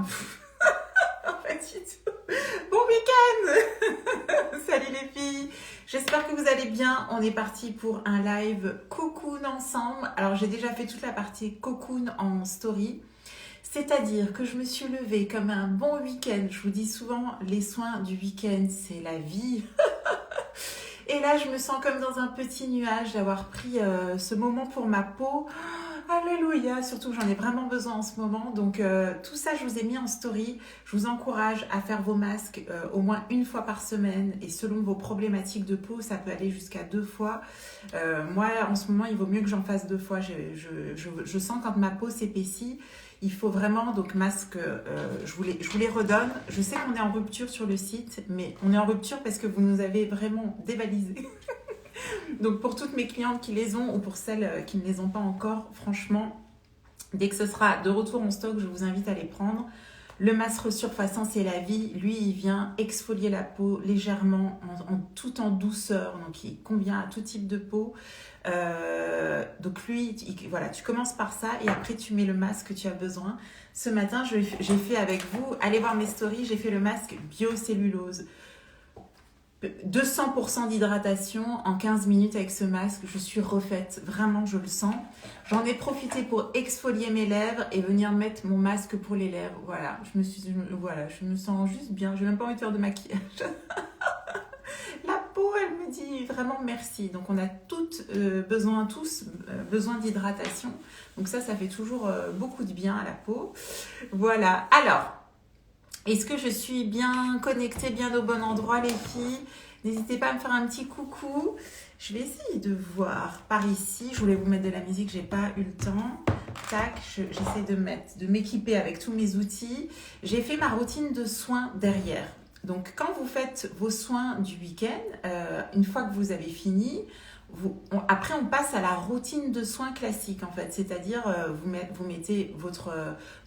Pas du tout. Bon week-end. Salut les filles. J'espère que vous allez bien. On est parti pour un live cocoon ensemble. Alors j'ai déjà fait toute la partie cocoon en story. C'est-à-dire que je me suis levée comme un bon week-end. Je vous dis souvent, les soins du week-end, c'est la vie. Et là, je me sens comme dans un petit nuage d'avoir pris ce moment pour ma peau. Alléluia, surtout que j'en ai vraiment besoin en ce moment. Donc tout ça, je vous ai mis en story. Je vous encourage à faire vos masques au moins une fois par semaine. Et selon vos problématiques de peau, ça peut aller jusqu'à 2 fois. Moi, en ce moment, il vaut mieux que j'en fasse 2 fois. Je sens quand ma peau s'épaissit. Il faut vraiment, donc masque, je vous les redonne. Je sais qu'on est en rupture sur le site, mais on est en rupture parce que vous nous avez vraiment dévalisé. Donc pour toutes mes clientes qui les ont ou pour celles qui ne les ont pas encore, franchement, dès que ce sera de retour en stock, je vous invite à les prendre. Le masque resurfaçant, c'est la vie. Lui, il vient exfolier la peau légèrement, tout en douceur. Donc, il convient à tout type de peau. Donc, lui, voilà, tu commences par ça et après, tu mets le masque que tu as besoin. Ce matin, j'ai fait avec vous, allez voir mes stories, j'ai fait le masque biocellulose. 200% d'hydratation en 15 minutes avec ce masque, je suis refaite, vraiment je le sens. J'en ai profité pour exfolier mes lèvres et venir mettre mon masque pour les lèvres. Voilà, je me sens juste bien, j'ai même pas envie de faire de maquillage. La peau, elle me dit vraiment merci. Donc on a tous besoin d'hydratation. Donc ça fait toujours beaucoup de bien à la peau. Voilà, alors... Est-ce que je suis bien connectée, bien au bon endroit, les filles? N'hésitez pas à me faire un petit coucou. Je vais essayer de voir par ici. Je voulais vous mettre de la musique, j'ai pas eu le temps. Tac, j'essaie de m'équiper avec tous mes outils. J'ai fait ma routine de soins derrière. Donc, quand vous faites vos soins du week-end, une fois que vous avez fini, après, on passe à la routine de soins classique, en fait. C'est-à-dire, vous mettez votre...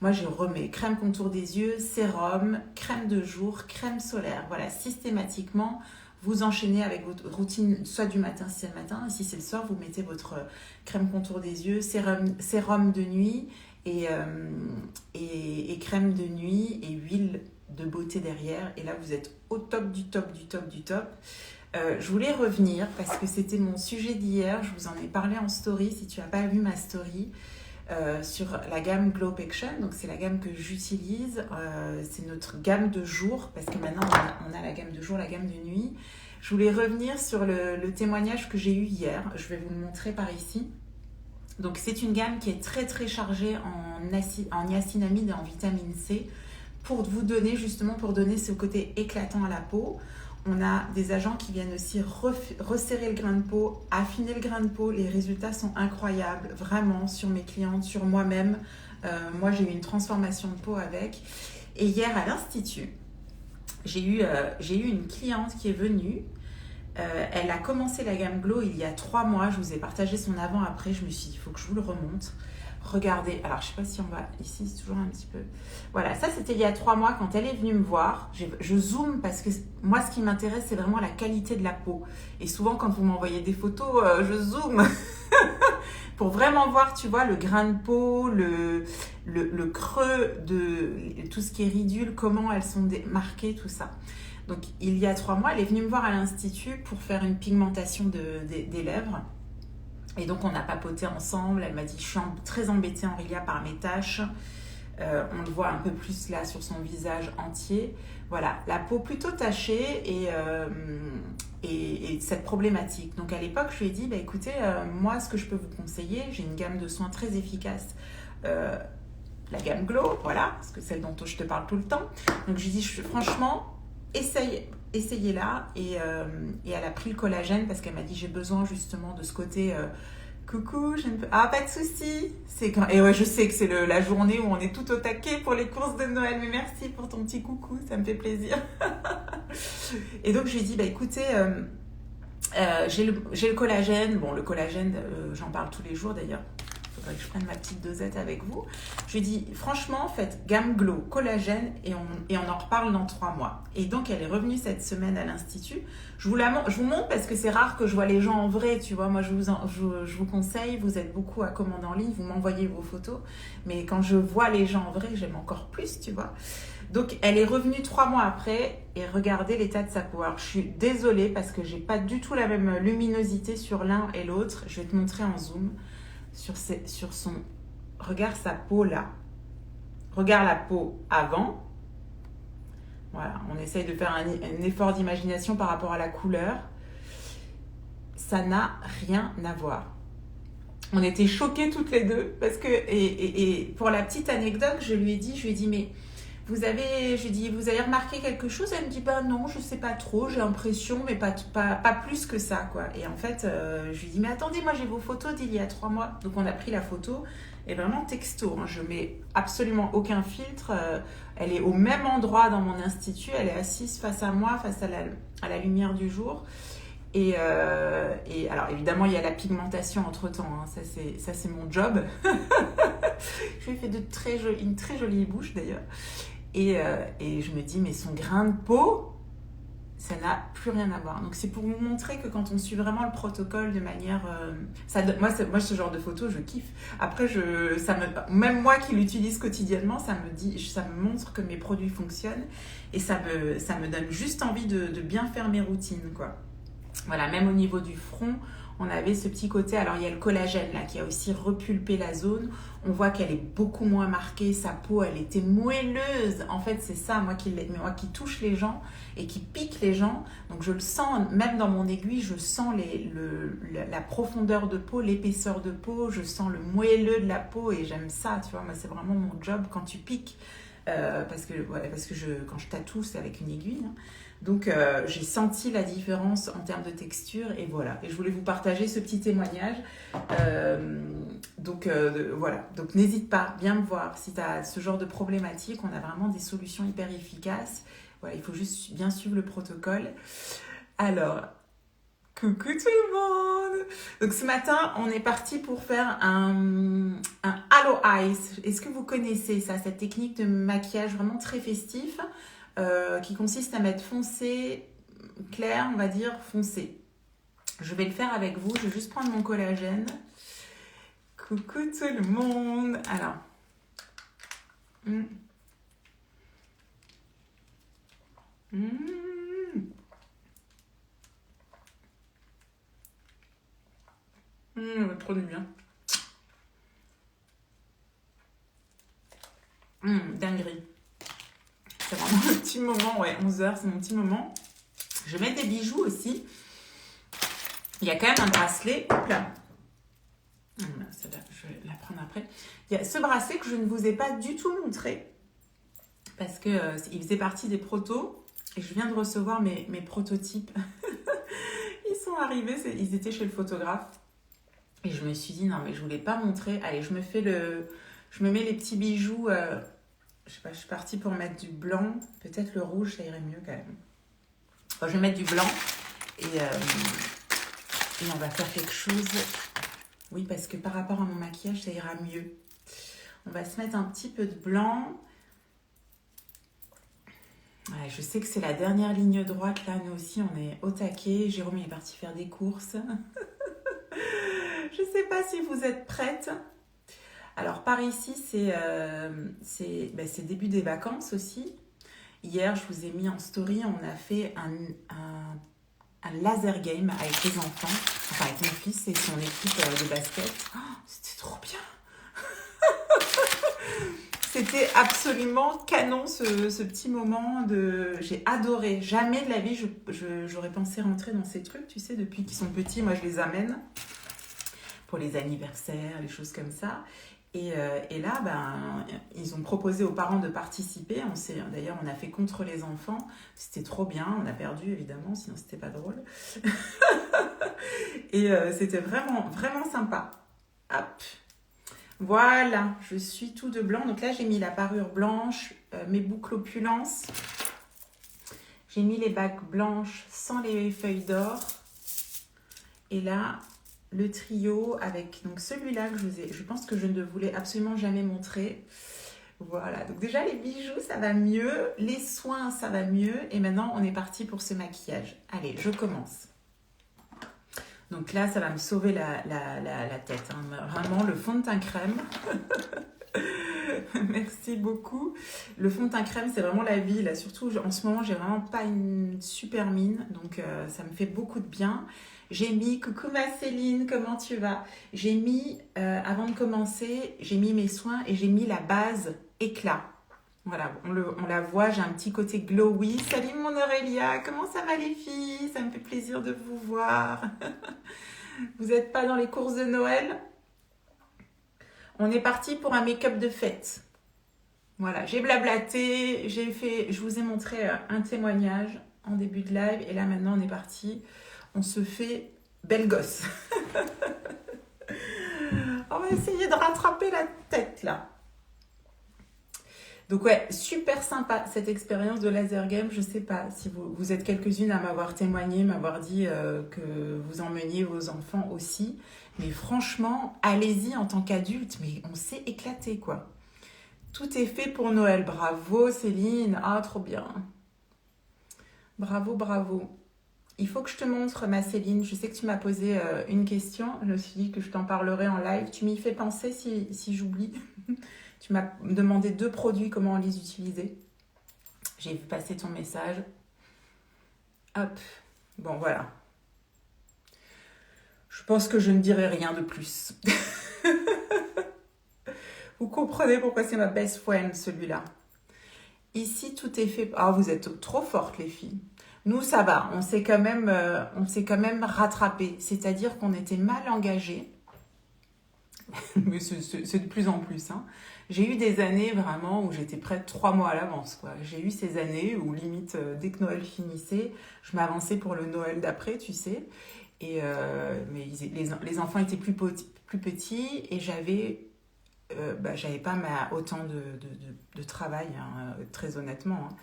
moi, je remets crème contour des yeux, sérum, crème de jour, crème solaire. Voilà, systématiquement, vous enchaînez avec votre routine, soit du matin, si c'est le matin, et si c'est le soir, vous mettez votre crème contour des yeux, sérum de nuit et crème de nuit et huile de beauté derrière. Et là, vous êtes au top du top du top du top. Je voulais revenir parce que c'était mon sujet d'hier, je vous en ai parlé en story, si tu n'as pas vu ma story, sur la gamme Glopection, donc c'est la gamme que j'utilise, c'est notre gamme de jour, parce que maintenant on a la gamme de jour, la gamme de nuit. Je voulais revenir sur le témoignage que j'ai eu hier, je vais vous le montrer par ici. Donc c'est une gamme qui est très très chargée en niacinamide et en vitamine C, pour vous donner justement, pour donner ce côté éclatant à la peau. On a des agents qui viennent aussi resserrer le grain de peau, affiner le grain de peau. Les résultats sont incroyables, vraiment, sur mes clientes, sur moi-même. Moi, j'ai eu une transformation de peau avec. Et hier, à l'Institut, j'ai eu une cliente qui est venue. Elle a commencé la gamme Glow il y a 3 mois. Je vous ai partagé son avant-après. Je me suis dit, il faut que je vous le remonte. Regardez, alors je ne sais pas si on va ici, c'est toujours un petit peu... Voilà, ça c'était il y a 3 mois quand elle est venue me voir. Je zoome parce que moi ce qui m'intéresse c'est vraiment la qualité de la peau. Et souvent quand vous m'envoyez des photos, je zoome pour vraiment voir, tu vois, le grain de peau, le creux de tout ce qui est ridule, comment elles sont marquées, tout ça. Donc il y a 3 mois, elle est venue me voir à l'Institut pour faire une pigmentation des lèvres. Et donc, on a papoté ensemble. Elle m'a dit, je suis très embêtée, Aurélia, par mes taches. On le voit un peu plus là sur son visage entier. Voilà, la peau plutôt tachée et cette problématique. Donc, à l'époque, je lui ai dit, bah, écoutez, moi, ce que je peux vous conseiller, j'ai une gamme de soins très efficace. La gamme Glow, voilà, parce que celle dont je te parle tout le temps. Donc, je lui ai dit, franchement, essayez-la. Et elle a pris le collagène parce qu'elle m'a dit j'ai besoin justement de ce côté coucou, pas de souci. Et ouais, je sais que c'est la journée où on est tout au taquet pour les courses de Noël, mais merci pour ton petit coucou, ça me fait plaisir. Et donc je lui ai dit bah écoutez, j'ai le collagène. Bon, le collagène, j'en parle tous les jours d'ailleurs. faudrait que je prenne ma petite dosette avec vous. Je lui dis, franchement, faites gamme Glow, collagène, et on en reparle dans 3 mois. Et donc, elle est revenue cette semaine à l'Institut. Je vous montre parce que c'est rare que je vois les gens en vrai, tu vois. Moi, je vous conseille, vous êtes beaucoup à commander en ligne, vous m'envoyez vos photos. Mais quand je vois les gens en vrai, j'aime encore plus, tu vois. Donc, elle est revenue 3 mois après et regardez l'état de sa peau. Alors, je suis désolée parce que j'ai pas du tout la même luminosité sur l'un et l'autre. Je vais te montrer en zoom sur son... Regarde sa peau là. Regarde la peau avant. Voilà, on essaye de faire un effort d'imagination par rapport à la couleur. Ça n'a rien à voir. On était choqués toutes les deux parce que... Et pour la petite anecdote, je lui ai dit, mais... Vous avez remarqué quelque chose? Elle me dit, non, je sais pas trop, j'ai l'impression, mais pas plus que ça, quoi. Et en fait, je lui dis, mais attendez, moi j'ai vos photos d'il y a 3 mois. Donc on a pris la photo, et vraiment texto, hein, je mets absolument aucun filtre. Elle est au même endroit dans mon institut, elle est assise face à moi, face à la lumière du jour. Et alors évidemment, il y a la pigmentation entre-temps, hein, ça c'est mon job. Je lui ai fait une très jolie bouche d'ailleurs. Et je me dis, mais son grain de peau, ça n'a plus rien à voir. Donc c'est pour vous montrer que quand on suit vraiment le protocole de manière... moi, ce genre de photos, je kiffe. Après, même moi qui l'utilise quotidiennement, ça me montre que mes produits fonctionnent. Et ça me donne juste envie de bien faire mes routines, quoi. Voilà, même au niveau du front, on avait ce petit côté, alors il y a le collagène là qui a aussi repulpé la zone, on voit qu'elle est beaucoup moins marquée, sa peau elle était moelleuse, en fait c'est ça, moi qui touche les gens et qui pique les gens, donc je le sens, même dans mon aiguille, je sens la profondeur de peau, l'épaisseur de peau, je sens le moelleux de la peau et j'aime ça, tu vois, moi c'est vraiment mon job quand tu piques, parce que quand je tatoue c'est avec une aiguille, hein. Donc, j'ai senti la différence en termes de texture et voilà. Et je voulais vous partager ce petit témoignage. Voilà. Donc, n'hésite pas, viens me voir. Si tu as ce genre de problématique, on a vraiment des solutions hyper efficaces. Voilà, il faut juste bien suivre le protocole. Alors, coucou tout le monde! Donc, ce matin, on est parti pour faire un Halo Eyes. Est-ce que vous connaissez ça, cette technique de maquillage vraiment très festif? Qui consiste à mettre foncé, clair, on va dire foncé. Je vais le faire avec vous, je vais juste prendre mon collagène. Coucou tout le monde. Alors, trop du bien. Dinguerie. C'est vraiment le petit moment, ouais, 11h, c'est mon petit moment. Je vais mettre des bijoux aussi. Il y a quand même un bracelet. Hop là. Je vais la prendre après. Il y a ce bracelet que je ne vous ai pas du tout montré. Parce qu'il faisait partie des protos. Et je viens de recevoir mes prototypes. Ils sont arrivés, ils étaient chez le photographe. Et je me suis dit, non, mais je ne voulais pas montrer. Allez, je me mets les petits bijoux... je sais pas, je suis partie pour mettre du blanc. Peut-être le rouge, ça irait mieux quand même. Enfin, je vais mettre du blanc. Et on va faire quelque chose. Oui, parce que par rapport à mon maquillage, ça ira mieux. On va se mettre un petit peu de blanc. Ouais, je sais que c'est la dernière ligne droite. Là, nous aussi, on est au taquet. Jérôme est parti faire des courses. Je ne sais pas si vous êtes prêtes. Alors, par ici, c'est début des vacances aussi. Hier, je vous ai mis en story, on a fait un laser game avec les enfants, enfin avec mon fils et son équipe de basket. Oh, c'était trop bien. C'était absolument canon ce petit moment de... J'ai adoré. Jamais de la vie, j'aurais pensé rentrer dans ces trucs, tu sais, depuis qu'ils sont petits, moi je les amène pour les anniversaires, les choses comme ça. Et là, ils ont proposé aux parents de participer. D'ailleurs, on a fait contre les enfants. C'était trop bien. On a perdu, évidemment, sinon c'était pas drôle. Et c'était vraiment, vraiment sympa. Hop. Voilà, je suis tout de blanc. Donc là, j'ai mis la parure blanche, mes boucles opulence. J'ai mis les bagues blanches sans les feuilles d'or. Et là, le trio avec donc celui-là que je pense que je ne vous l'ai absolument jamais montré. Voilà, donc déjà les bijoux, ça va mieux, les soins, ça va mieux. Et maintenant, on est parti pour ce maquillage. Allez, je commence. Donc là, ça va me sauver la tête. Hein. Vraiment, le fond de teint crème. Merci beaucoup. Le fond de teint crème, c'est vraiment la vie. Là, surtout, en ce moment, j'ai vraiment pas une super mine. Donc, ça me fait beaucoup de bien. J'ai mis, coucou ma Céline, comment tu vas? J'ai mis, avant de commencer, j'ai mis mes soins et j'ai mis la base éclat. Voilà, on la voit, j'ai un petit côté glowy. Salut mon Aurélia, comment ça va les filles? Ça me fait plaisir de vous voir. Vous n'êtes pas dans les courses de Noël? On est parti pour un make-up de fête. Voilà, j'ai blablaté, je vous ai montré un témoignage en début de live et là maintenant on est parti. On se fait belle gosse. On va essayer de rattraper la tête là. Donc ouais, super sympa cette expérience de laser game. Je sais pas si vous êtes quelques-unes à m'avoir témoigné, m'avoir dit que vous emmeniez vos enfants aussi. Mais franchement, allez-y en tant qu'adulte, mais on s'est éclaté quoi. Tout est fait pour Noël. Bravo Céline, ah trop bien. Bravo, bravo. Il faut que je te montre ma Céline. Je sais que tu m'as posé une question. Je me suis dit que je t'en parlerai en live. Tu m'y fais penser si j'oublie. Tu m'as demandé 2 produits, comment les utiliser. J'ai vu passer ton message. Hop. Bon, voilà. Je pense que je ne dirai rien de plus. Vous comprenez pourquoi c'est ma best friend, celui-là. Ici, tout est fait... Ah, vous êtes trop fortes, les filles. Nous, ça va. On s'est quand même rattrapé. C'est-à-dire qu'on était mal engagés. Mais c'est de plus en plus. Hein. J'ai eu des années vraiment où j'étais prête 3 mois à l'avance. J'ai eu ces années où limite, dès que Noël finissait, je m'avançais pour le Noël d'après, tu sais. Et, mais les enfants étaient plus petits et j'avais pas autant de travail, hein, très honnêtement. Hein.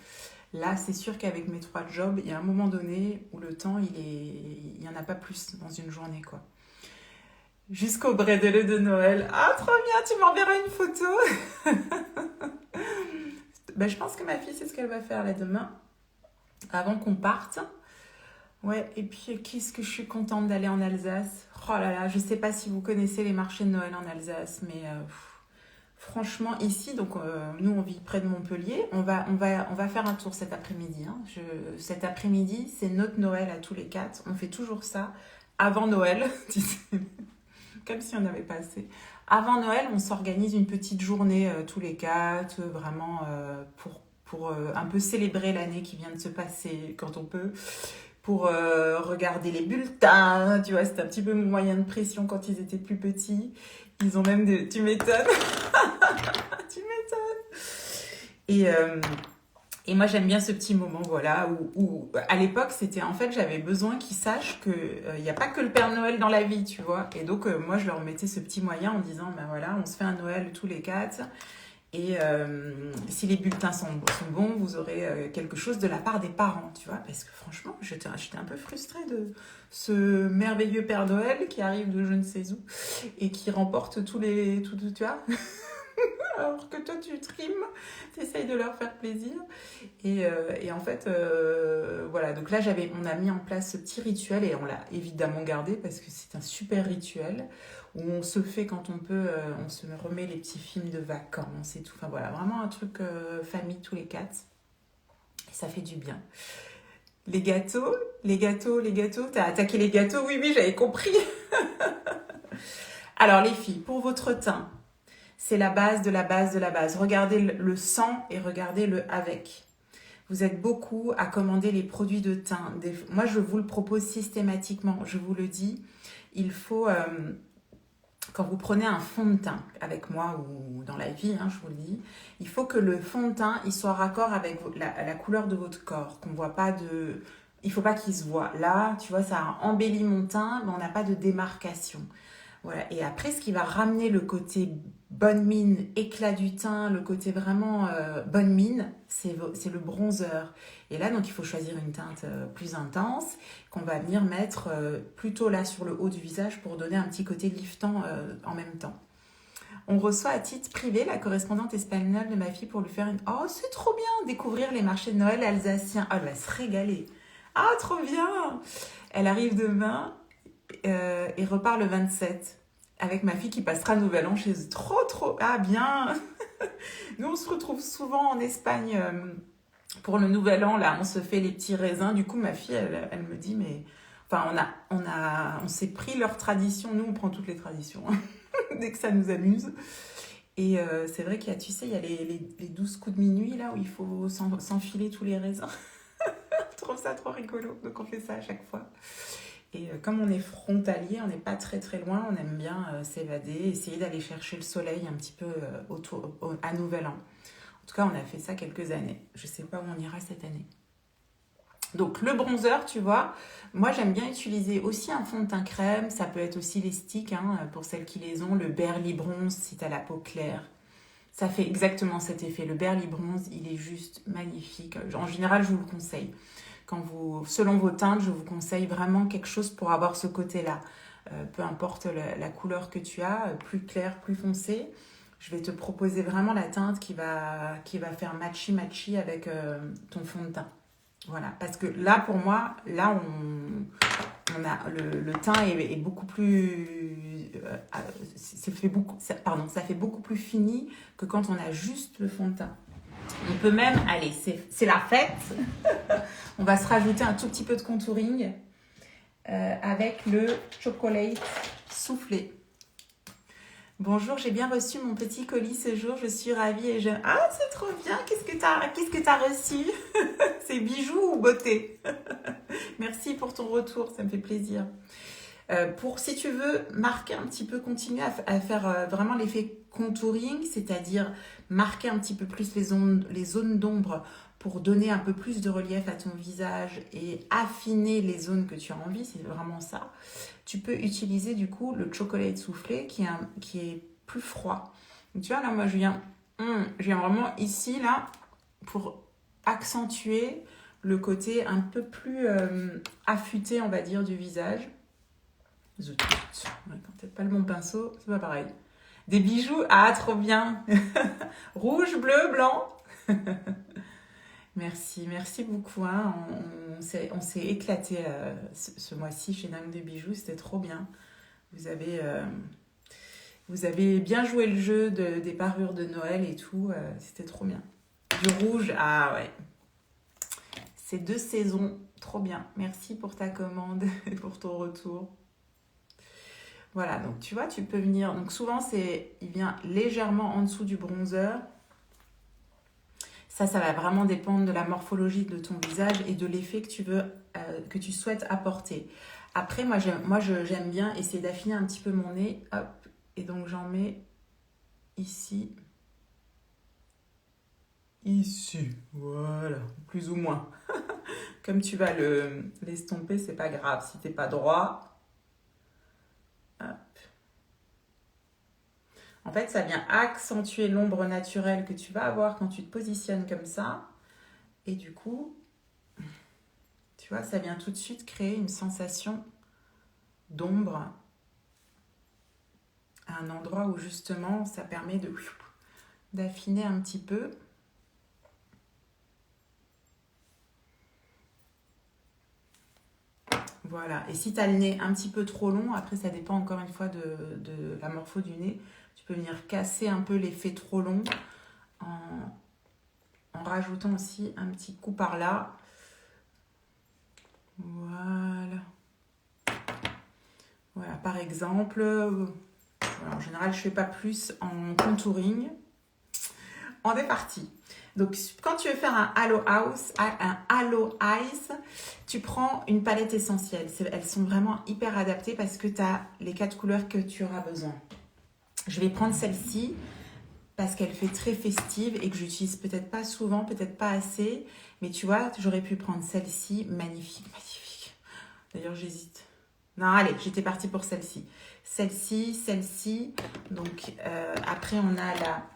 Là, c'est sûr qu'avec mes 3 jobs, il y a un moment donné où le temps, il n'y en a pas plus dans une journée, quoi. Jusqu'au brédeleu de Noël. Ah, trop bien, tu m'enverras une photo. Je pense que ma fille, c'est ce qu'elle va faire là demain, avant qu'on parte. Ouais, et puis, qu'est-ce que je suis contente d'aller en Alsace. Oh là là, je ne sais pas si vous connaissez les marchés de Noël en Alsace, mais franchement, ici, donc nous, on vit près de Montpellier. On va faire un tour cet après-midi. Hein. Cet après-midi, c'est notre Noël à tous les 4. On fait toujours ça avant Noël, tu sais. Comme si on n'avait pas assez. Avant Noël, on s'organise une petite journée tous les 4, vraiment pour un peu célébrer l'année qui vient de se passer quand on peut, pour regarder les bulletins, tu vois, c'était un petit peu mon moyen de pression quand ils étaient plus petits. Ils ont même des... Tu m'étonnes. Tu m'étonnes. Et moi, j'aime bien ce petit moment, voilà, où à l'époque, c'était en fait, j'avais besoin qu'ils sachent qu'il n'y a pas que le Père Noël dans la vie, tu vois. Et donc, moi, je leur mettais ce petit moyen en disant, ben voilà, on se fait un Noël tous les 4. Et si les bulletins sont bons, vous aurez quelque chose de la part des parents, tu vois. Parce que franchement, j'étais un peu frustrée de ce merveilleux Père Noël qui arrive de je ne sais où et qui remporte tout, tu vois. Alors que toi, tu trimes, tu essayes de leur faire plaisir. Et en fait, voilà. Donc là, on a mis en place ce petit rituel et on l'a évidemment gardé parce que c'est un super rituel où on se fait quand on peut, on se remet les petits films de vacances et tout. Enfin voilà, vraiment un truc famille tous les 4. Et ça fait du bien. Les gâteaux, t'as attaqué les gâteaux? Oui, j'avais compris. Alors les filles, pour votre teint, c'est la base de la base de la base. Regardez le sans et regardez le avec. Vous êtes beaucoup à commander les produits de teint. Moi, je vous le propose systématiquement. Je vous le dis, il faut, quand vous prenez un fond de teint avec moi ou dans la vie, hein, je vous le dis, il faut que le fond de teint il soit raccord avec la couleur de votre corps. Qu'on voit pas de... Il ne faut pas qu'il se voit. Là, tu vois, ça embellit mon teint, mais on n'a pas de démarcation. Voilà. Et après, ce qui va ramener le côté bonne mine, éclat du teint, le côté vraiment bonne mine, c'est le bronzer. Et là, donc, il faut choisir une teinte plus intense qu'on va venir mettre plutôt là sur le haut du visage pour donner un petit côté liftant en même temps. On reçoit à titre privé la correspondante espagnole de ma fille pour lui faire une... Oh, c'est trop bien, découvrir les marchés de Noël alsaciens. Oh, elle va se régaler. Ah, trop bien. Elle arrive demain et repart le 27 avec ma fille qui passera Nouvel An chez eux. Trop, trop. Ah, bien. Nous, on se retrouve souvent en Espagne pour le Nouvel An. Là, on se fait les petits raisins. Du coup, ma fille, elle me dit, mais... Enfin, on s'est pris leur tradition. Nous, on prend toutes les traditions. Dès que ça nous amuse. Et c'est vrai qu'il y a, tu sais, il y a les 12 coups de minuit, là, où il faut s'enfiler tous les raisins. Je trouve ça trop rigolo. Donc, on fait ça à chaque fois. Et comme on est frontalier, on n'est pas très très loin, on aime bien s'évader, essayer d'aller chercher le soleil un petit peu à Nouvel An. En tout cas, on a fait ça quelques années. Je ne sais pas où on ira cette année. Donc le bronzer, tu vois, moi j'aime bien utiliser aussi un fond de teint crème, ça peut être aussi les sticks, hein, pour celles qui les ont, le Berly Bronze si tu as la peau claire. Ça fait exactement cet effet. Le Berly Bronze, il est juste magnifique. En général, je vous le conseille. Selon vos teintes, je vous conseille vraiment quelque chose pour avoir ce côté-là. Peu importe la couleur que tu as, plus clair, plus foncé. Je vais te proposer vraiment la teinte qui va faire matchy avec ton fond de teint. Voilà, parce que là, pour moi, là, on a le teint est beaucoup plus... ça fait beaucoup plus fini que quand on a juste le fond de teint. On peut même, allez, c'est la fête. On va se rajouter un tout petit peu de contouring avec le chocolate soufflé. Bonjour, j'ai bien reçu mon petit colis ce jour, je suis ravie et je... Ah, c'est trop bien, qu'est-ce que t'as reçu? C'est bijoux ou beauté? Merci pour ton retour, ça me fait plaisir. Si tu veux marquer un petit peu, continuer à faire vraiment l'effet contouring, c'est-à-dire marquer un petit peu plus les zones d'ombre pour donner un peu plus de relief à ton visage et affiner les zones que tu as envie, c'est vraiment ça. Tu peux utiliser du coup le chocolate soufflé qui est plus froid. Donc, tu vois, là, moi, je viens vraiment ici, là, pour accentuer le côté un peu plus affûté, on va dire, du visage. Peut-être pas le bon pinceau, c'est pas pareil. Des bijoux, ah, trop bien. Rouge, bleu, blanc. Merci beaucoup. Hein. On s'est éclaté ce mois-ci chez Dingue de Bijoux, c'était trop bien. Vous avez bien joué le jeu des parures de Noël et tout, c'était trop bien. Du rouge, ah ouais. C'est 2 saisons, trop bien. Merci pour ta commande et pour ton retour. Voilà, donc tu vois, tu peux venir... Donc souvent, il vient légèrement en dessous du bronzer. Ça va vraiment dépendre de la morphologie de ton visage et de l'effet que tu souhaites apporter. Après, moi j'aime bien essayer d'affiner un petit peu mon nez. Hop, et donc j'en mets ici. Ici, voilà, plus ou moins. Comme tu vas l'estomper, c'est pas grave. Si t'es pas droit, hop. En fait, ça vient accentuer l'ombre naturelle que tu vas avoir quand tu te positionnes comme ça. Et du coup, tu vois, ça vient tout de suite créer une sensation d'ombre à un endroit où justement, ça permet d'affiner un petit peu. Voilà. Et si tu as le nez un petit peu trop long, après, ça dépend encore une fois de la morpho du nez. Tu peux venir casser un peu l'effet trop long en rajoutant aussi un petit coup par là. Voilà. Voilà, par exemple, en général, je ne fais pas plus en contouring. On est parti. Donc, quand tu veux faire un halo eyes, tu prends une palette essentielle. Elles sont vraiment hyper adaptées parce que tu as les 4 couleurs que tu auras besoin. Je vais prendre celle-ci parce qu'elle fait très festive et que j'utilise peut-être pas souvent, peut-être pas assez. Mais tu vois, j'aurais pu prendre celle-ci. Magnifique, magnifique. D'ailleurs, j'hésite. Non, allez, j'étais partie pour celle-ci. celle-ci, celle-ci. Donc, après, on a la...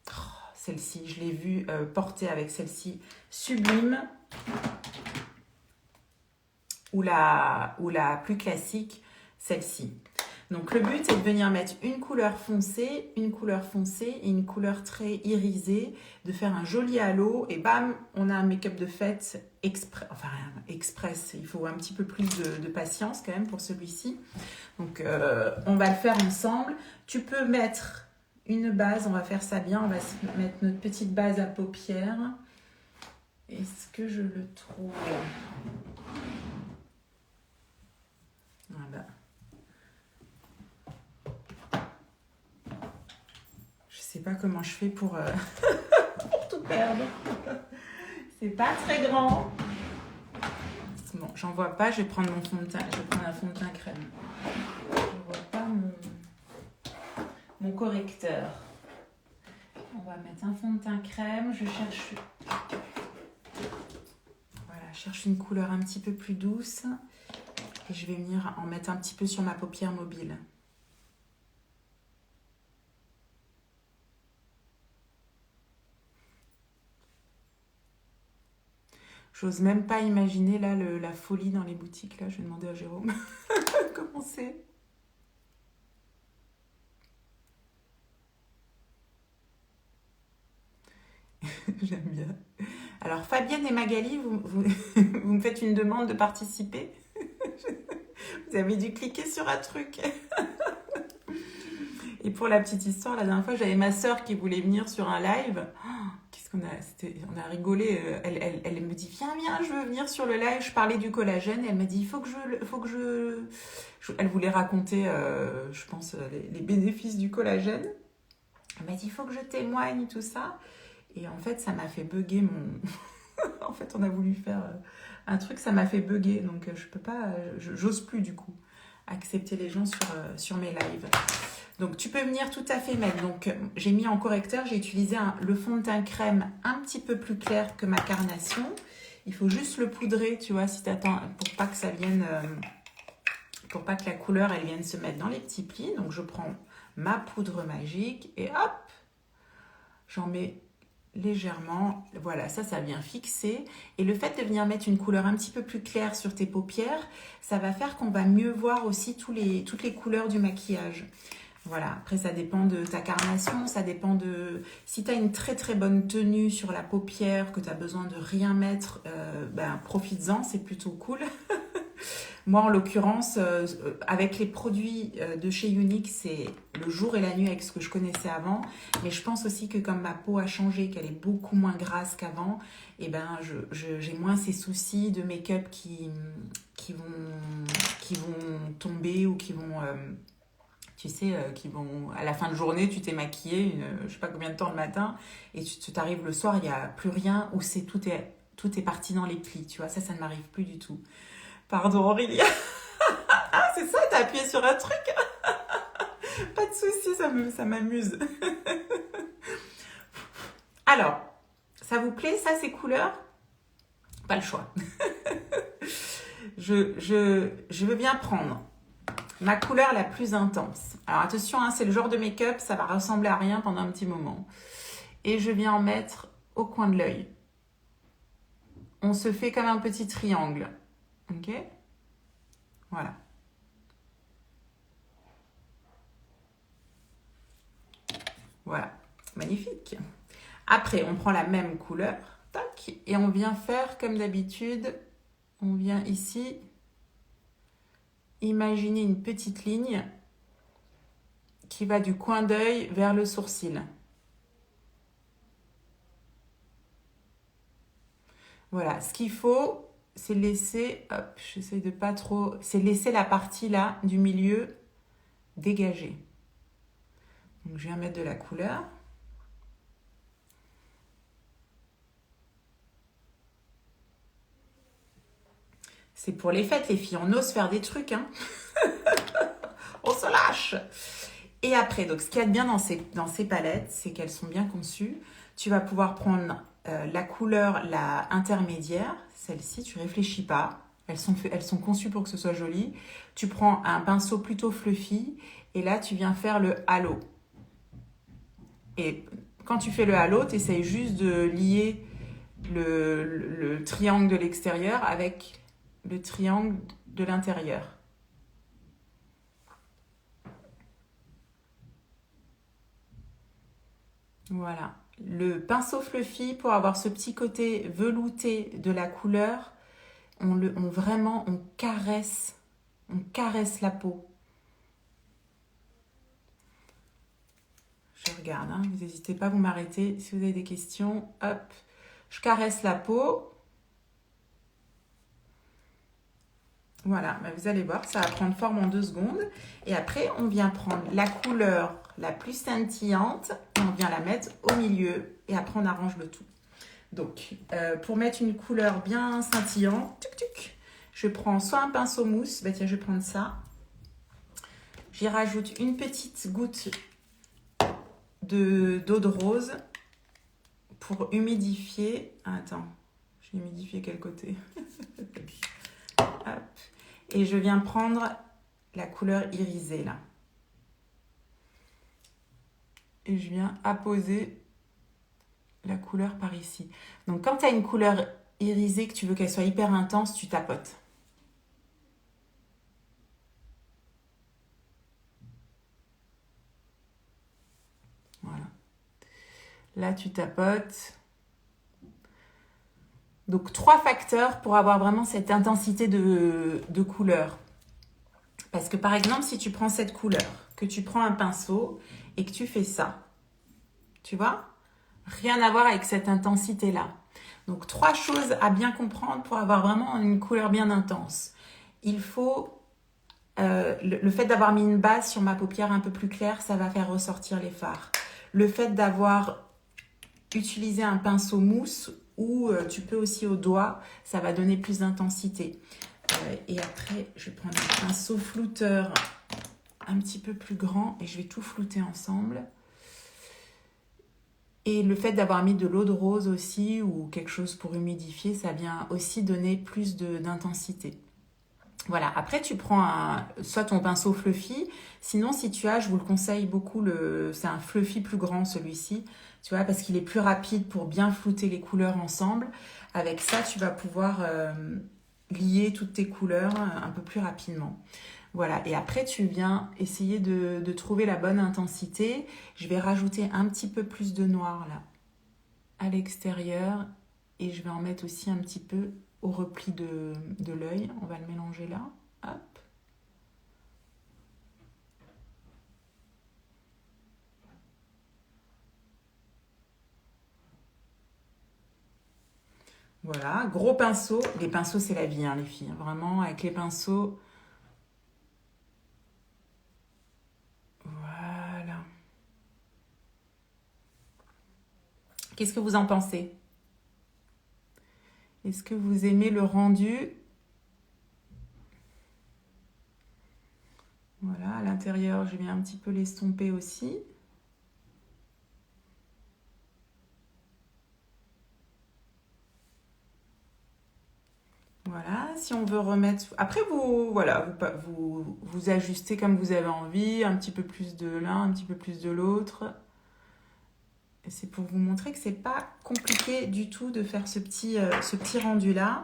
Oh, celle-ci, je l'ai vue porter avec celle-ci. Sublime. Ou la plus classique, celle-ci. Donc, le but, c'est de venir mettre une couleur foncée et une couleur très irisée, de faire un joli halo, et bam, on a un make-up de fête express. Il faut un petit peu plus de patience quand même pour celui-ci. Donc, on va le faire ensemble. Tu peux mettre une base, on va faire ça bien, on va mettre notre petite base à paupières. Est-ce que je le trouve? Voilà. Je sais pas comment je fais pour, pour tout perdre. C'est pas très grand. Bon, j'en vois pas, je vais prendre mon fond de teint. Je vais prendre un fond de teint crème. Je vois pas mon correcteur. On va mettre un fond de teint crème. Je cherche... Voilà, je cherche une couleur un petit peu plus douce. Et je vais venir en mettre un petit peu sur ma paupière mobile. J'ose même pas imaginer là la folie dans les boutiques. Là, je vais demander à Jérôme comment c'est. J'aime bien. Alors, Fabienne et Magali, vous me faites une demande de participer. Vous avez dû cliquer sur un truc. Et pour la petite histoire, la dernière fois, j'avais ma sœur qui voulait venir sur un live. Qu'est-ce qu'on a... On a rigolé. Elle me dit, viens, je veux venir sur le live. Je parlais du collagène. Elle m'a dit, il faut que je... Elle voulait raconter, je pense, les bénéfices du collagène. Elle m'a dit, il faut que je témoigne, tout ça. Et en fait, ça m'a fait bugger mon... En fait, on a voulu faire un truc, ça m'a fait bugger. Donc, je peux pas... J'ose plus, du coup, accepter les gens sur mes lives. Donc, tu peux venir tout à fait mettre. Donc, j'ai mis en correcteur, j'ai utilisé le fond de teint crème un petit peu plus clair que ma carnation. Il faut juste le poudrer, tu vois, si t'attends, pour pas que ça vienne... pour pas que la couleur, elle vienne se mettre dans les petits plis. Donc, je prends ma poudre magique et hop, j'en mets légèrement. Voilà, ça vient fixer. Et le fait de venir mettre une couleur un petit peu plus claire sur tes paupières, ça va faire qu'on va mieux voir aussi toutes les couleurs du maquillage. Voilà, après ça dépend de ta carnation, ça dépend de... Si tu as une très très bonne tenue sur la paupière, que tu as besoin de rien mettre, profites-en, c'est plutôt cool. Moi, en l'occurrence, avec les produits de chez Younique, c'est le jour et la nuit avec ce que je connaissais avant. Mais je pense aussi que comme ma peau a changé, qu'elle est beaucoup moins grasse qu'avant, et ben, j'ai moins ces soucis de make-up qui vont tomber ou qui vont... tu sais, qui vont... À la fin de journée, tu t'es maquillée, je sais pas combien de temps le matin, et tu t'arrives le soir, il n'y a plus rien, ou tout est parti dans les plis, tu vois. Ça ne m'arrive plus du tout. Pardon, Aurélie. Ah, c'est ça, t'as appuyé sur un truc. Pas de souci, ça m'amuse. Alors, ça vous plaît, ça, ces couleurs? Pas le choix. Je veux bien prendre ma couleur la plus intense. Alors, attention, hein, c'est le genre de make-up, ça va ressembler à rien pendant un petit moment. Et je viens en mettre au coin de l'œil. On se fait comme un petit triangle. Ok? Voilà. Voilà. Magnifique. Après, on prend la même couleur. Tac. Et on vient faire comme d'habitude. On vient ici imaginer une petite ligne qui va du coin d'œil vers le sourcil. Voilà. Ce qu'il faut... c'est laisser, hop, j'essaie de pas trop, c'est laisser la partie là du milieu dégagée. Donc je viens mettre de la couleur. C'est pour les fêtes, les filles, on ose faire des trucs, hein. On se lâche. Et après, donc ce qu'il y a de bien dans ces palettes, c'est qu'elles sont bien conçues. Tu vas pouvoir prendre la couleur, la intermédiaire, celle-ci, tu réfléchis pas. Elles sont conçues pour que ce soit joli. Tu prends un pinceau plutôt fluffy et là, tu viens faire le halo. Et quand tu fais le halo, tu essayes juste de lier le triangle de l'extérieur avec le triangle de l'intérieur. Voilà. Le pinceau fluffy, pour avoir ce petit côté velouté de la couleur, on caresse la peau. Je regarde, hein, vous n'hésitez pas, vous m'arrêtez si vous avez des questions. Hop, je caresse la peau. Voilà, bah vous allez voir, ça va prendre forme en 2 secondes. Et après, on vient prendre la couleur la plus scintillante et on vient la mettre au milieu. Et après, on arrange le tout. Donc, pour mettre une couleur bien scintillante, je prends soit un pinceau mousse, bah tiens, je vais prendre ça. J'y rajoute une petite goutte d'eau de rose pour humidifier. Ah, attends, j'ai humidifié quel côté? Hop. Et je viens prendre la couleur irisée là. Et je viens apposer la couleur par ici. Donc quand tu as une couleur irisée que tu veux qu'elle soit hyper intense, tu tapotes. Voilà. Là, tu tapotes. Donc 3 facteurs pour avoir vraiment cette intensité de couleur. Parce que par exemple, si tu prends cette couleur, que tu prends un pinceau et que tu fais ça, tu vois, rien à voir avec cette intensité-là. Donc 3 choses à bien comprendre pour avoir vraiment une couleur bien intense. Il faut, le fait d'avoir mis une base sur ma paupière un peu plus claire, ça va faire ressortir les fards. Le fait d'avoir utilisé un pinceau mousse ou tu peux aussi au doigt, ça va donner plus d'intensité. Et après, je vais prendre un pinceau flouteur un petit peu plus grand et je vais tout flouter ensemble. Et le fait d'avoir mis de l'eau de rose aussi ou quelque chose pour humidifier, ça vient aussi donner plus d'intensité. Voilà, après tu prends soit ton pinceau fluffy, sinon si tu as, je vous le conseille beaucoup, c'est un fluffy plus grand celui-ci, tu vois, parce qu'il est plus rapide pour bien flouter les couleurs ensemble. Avec ça, tu vas pouvoir lier toutes tes couleurs un peu plus rapidement. Voilà, et après tu viens essayer de trouver la bonne intensité. Je vais rajouter un petit peu plus de noir là, à l'extérieur, et je vais en mettre aussi un petit peu au repli de l'œil. On va le mélanger là. Hop. Voilà, gros pinceau. Les pinceaux, c'est la vie, hein, les filles. Vraiment, avec les pinceaux. Voilà. Qu'est-ce que vous en pensez? Est-ce que vous aimez le rendu? Voilà, à l'intérieur, je viens un petit peu l'estomper aussi. Voilà, si on veut remettre... Après, vous ajustez comme vous avez envie, un petit peu plus de l'un, un petit peu plus de l'autre. C'est pour vous montrer que c'est pas compliqué du tout de faire ce petit rendu-là.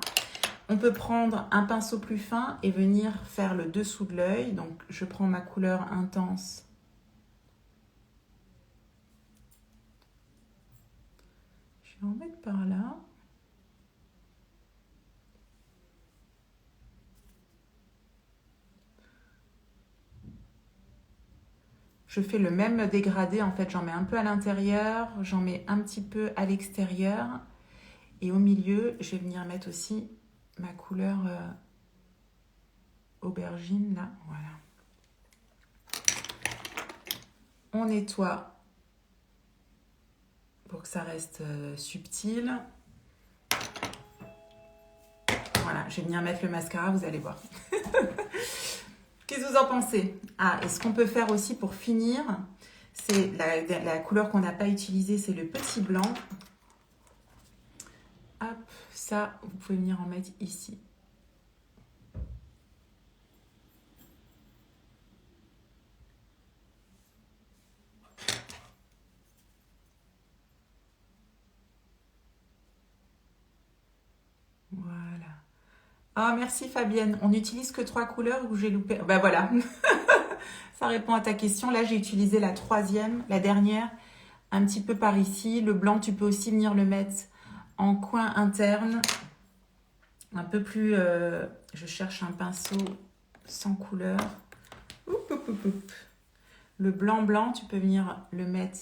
On peut prendre un pinceau plus fin et venir faire le dessous de l'œil. Donc, je prends ma couleur intense. Je vais en mettre par là. Je fais le même dégradé, en fait, j'en mets un peu à l'intérieur, j'en mets un petit peu à l'extérieur. Et au milieu, je vais venir mettre aussi ma couleur aubergine, là, voilà. On nettoie pour que ça reste subtil. Voilà, je vais venir mettre le mascara, vous allez voir. Qu'est-ce que vous en pensez? Ah, et ce qu'on peut faire aussi pour finir, c'est la couleur qu'on n'a pas utilisée, c'est le petit blanc. Hop, ça, vous pouvez venir en mettre ici. Ah, merci Fabienne. On n'utilise que 3 couleurs ou j'ai loupé? Ben voilà, ça répond à ta question. Là, j'ai utilisé la troisième, la dernière, un petit peu par ici. Le blanc, tu peux aussi venir le mettre en coin interne. Un peu plus... je cherche un pinceau sans couleur. Oup, oup, oup, oup. Le blanc, tu peux venir le mettre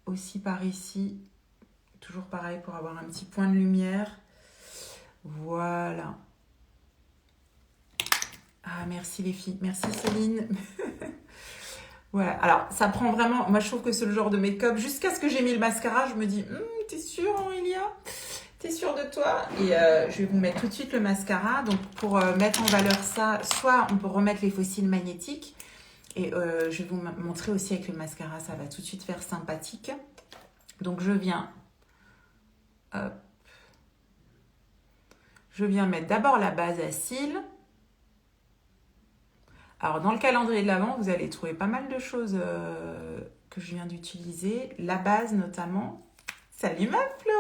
aussi par ici. Toujours pareil pour avoir un petit point de lumière. Voilà. Ah, merci les filles. Merci Céline. Voilà. Alors, ça prend vraiment... Moi, je trouve que c'est le genre de make-up. Jusqu'à ce que j'ai mis le mascara, je me dis, t'es sûre, Aurélia? T'es sûre de toi? Et je vais vous mettre tout de suite le mascara. Donc, pour mettre en valeur ça, soit on peut remettre les fossiles magnétiques. Et je vais vous montrer aussi avec le mascara, ça va tout de suite faire sympathique. Donc, je viens... Hop. Je viens mettre d'abord la base à cils. Alors, dans le calendrier de l'Avent, vous allez trouver pas mal de choses que je viens d'utiliser. La base, notamment. Salut ma Flo.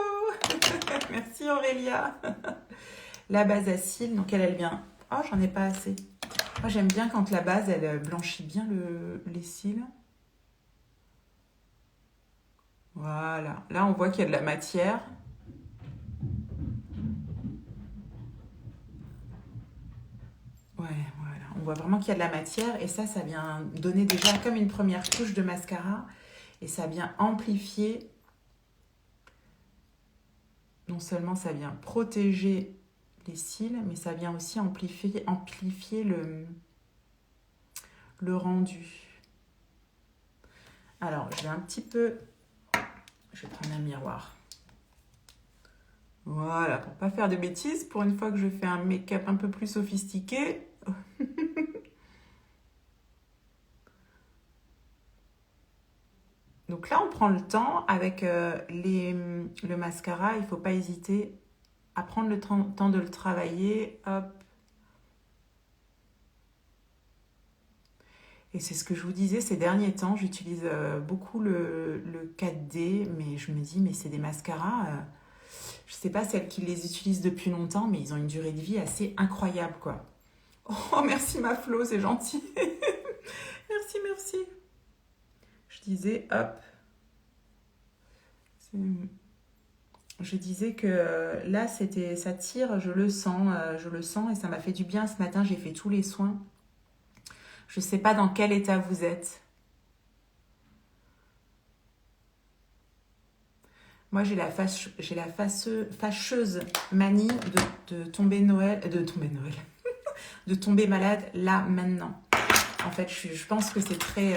Merci Aurélia. La base à cils, donc elle vient... Oh, j'en ai pas assez. Moi, j'aime bien quand la base, elle blanchit bien les cils. Voilà. Là, on voit qu'il y a de la matière. Ouais, voilà. On voit vraiment qu'il y a de la matière. Et ça vient donner déjà comme une première couche de mascara. Et ça vient amplifier. Non seulement ça vient protéger les cils, mais ça vient aussi amplifier le rendu. Alors, je vais un petit peu... Je vais prendre un miroir. Voilà, pour pas faire de bêtises, pour une fois que je fais un make-up un peu plus sophistiqué. Donc là, on prend le temps avec le mascara. Il ne faut pas hésiter à prendre le temps de le travailler. Hop. Et c'est ce que je vous disais ces derniers temps. J'utilise beaucoup le 4D, mais je me dis, mais c'est des mascaras. Je ne sais pas celles qui les utilisent depuis longtemps, mais ils ont une durée de vie assez incroyable, quoi. Oh, merci ma Flo, c'est gentil. Merci, merci. Je disais, hop. Je disais que là, ça tire, je le sens et ça m'a fait du bien. Ce matin, j'ai fait tous les soins. Je ne sais pas dans quel état vous êtes. Moi, j'ai la fâcheuse manie de tomber de tomber malade là, maintenant. En fait, je pense que c'est très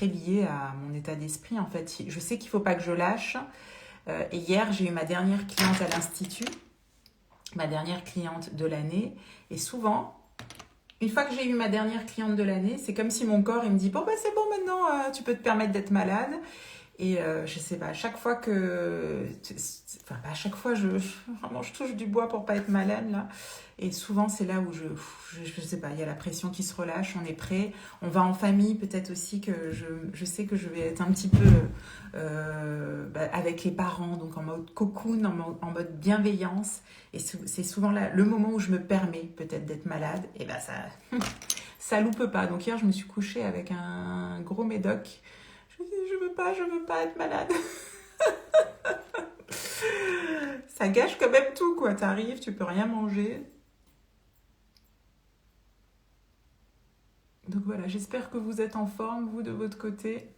lié à mon état d'esprit. En fait, je sais qu'il ne faut pas que je lâche. Et hier, j'ai eu ma dernière cliente à l'Institut, ma dernière cliente de l'année. Et souvent, une fois que j'ai eu ma dernière cliente de l'année, c'est comme si mon corps, il me dit « Bon, bah, c'est bon, maintenant, tu peux te permettre d'être malade. » Et je sais pas, à chaque fois que... Enfin, à chaque fois, vraiment, je touche du bois pour pas être malade, là. Et souvent, c'est là où je sais pas, il y a la pression qui se relâche, on est prêt. On va en famille, peut-être aussi que je sais que je vais être un petit peu avec les parents, donc en mode cocoon, en mode bienveillance. Et c'est souvent là, le moment où je me permets peut-être d'être malade. Et ben ça loupe pas. Donc hier, je me suis couchée avec un gros médoc. Je veux pas être malade. Ça gâche quand même tout, quoi. T'arrives, tu peux rien manger. Donc voilà, j'espère que vous êtes en forme, vous, de votre côté.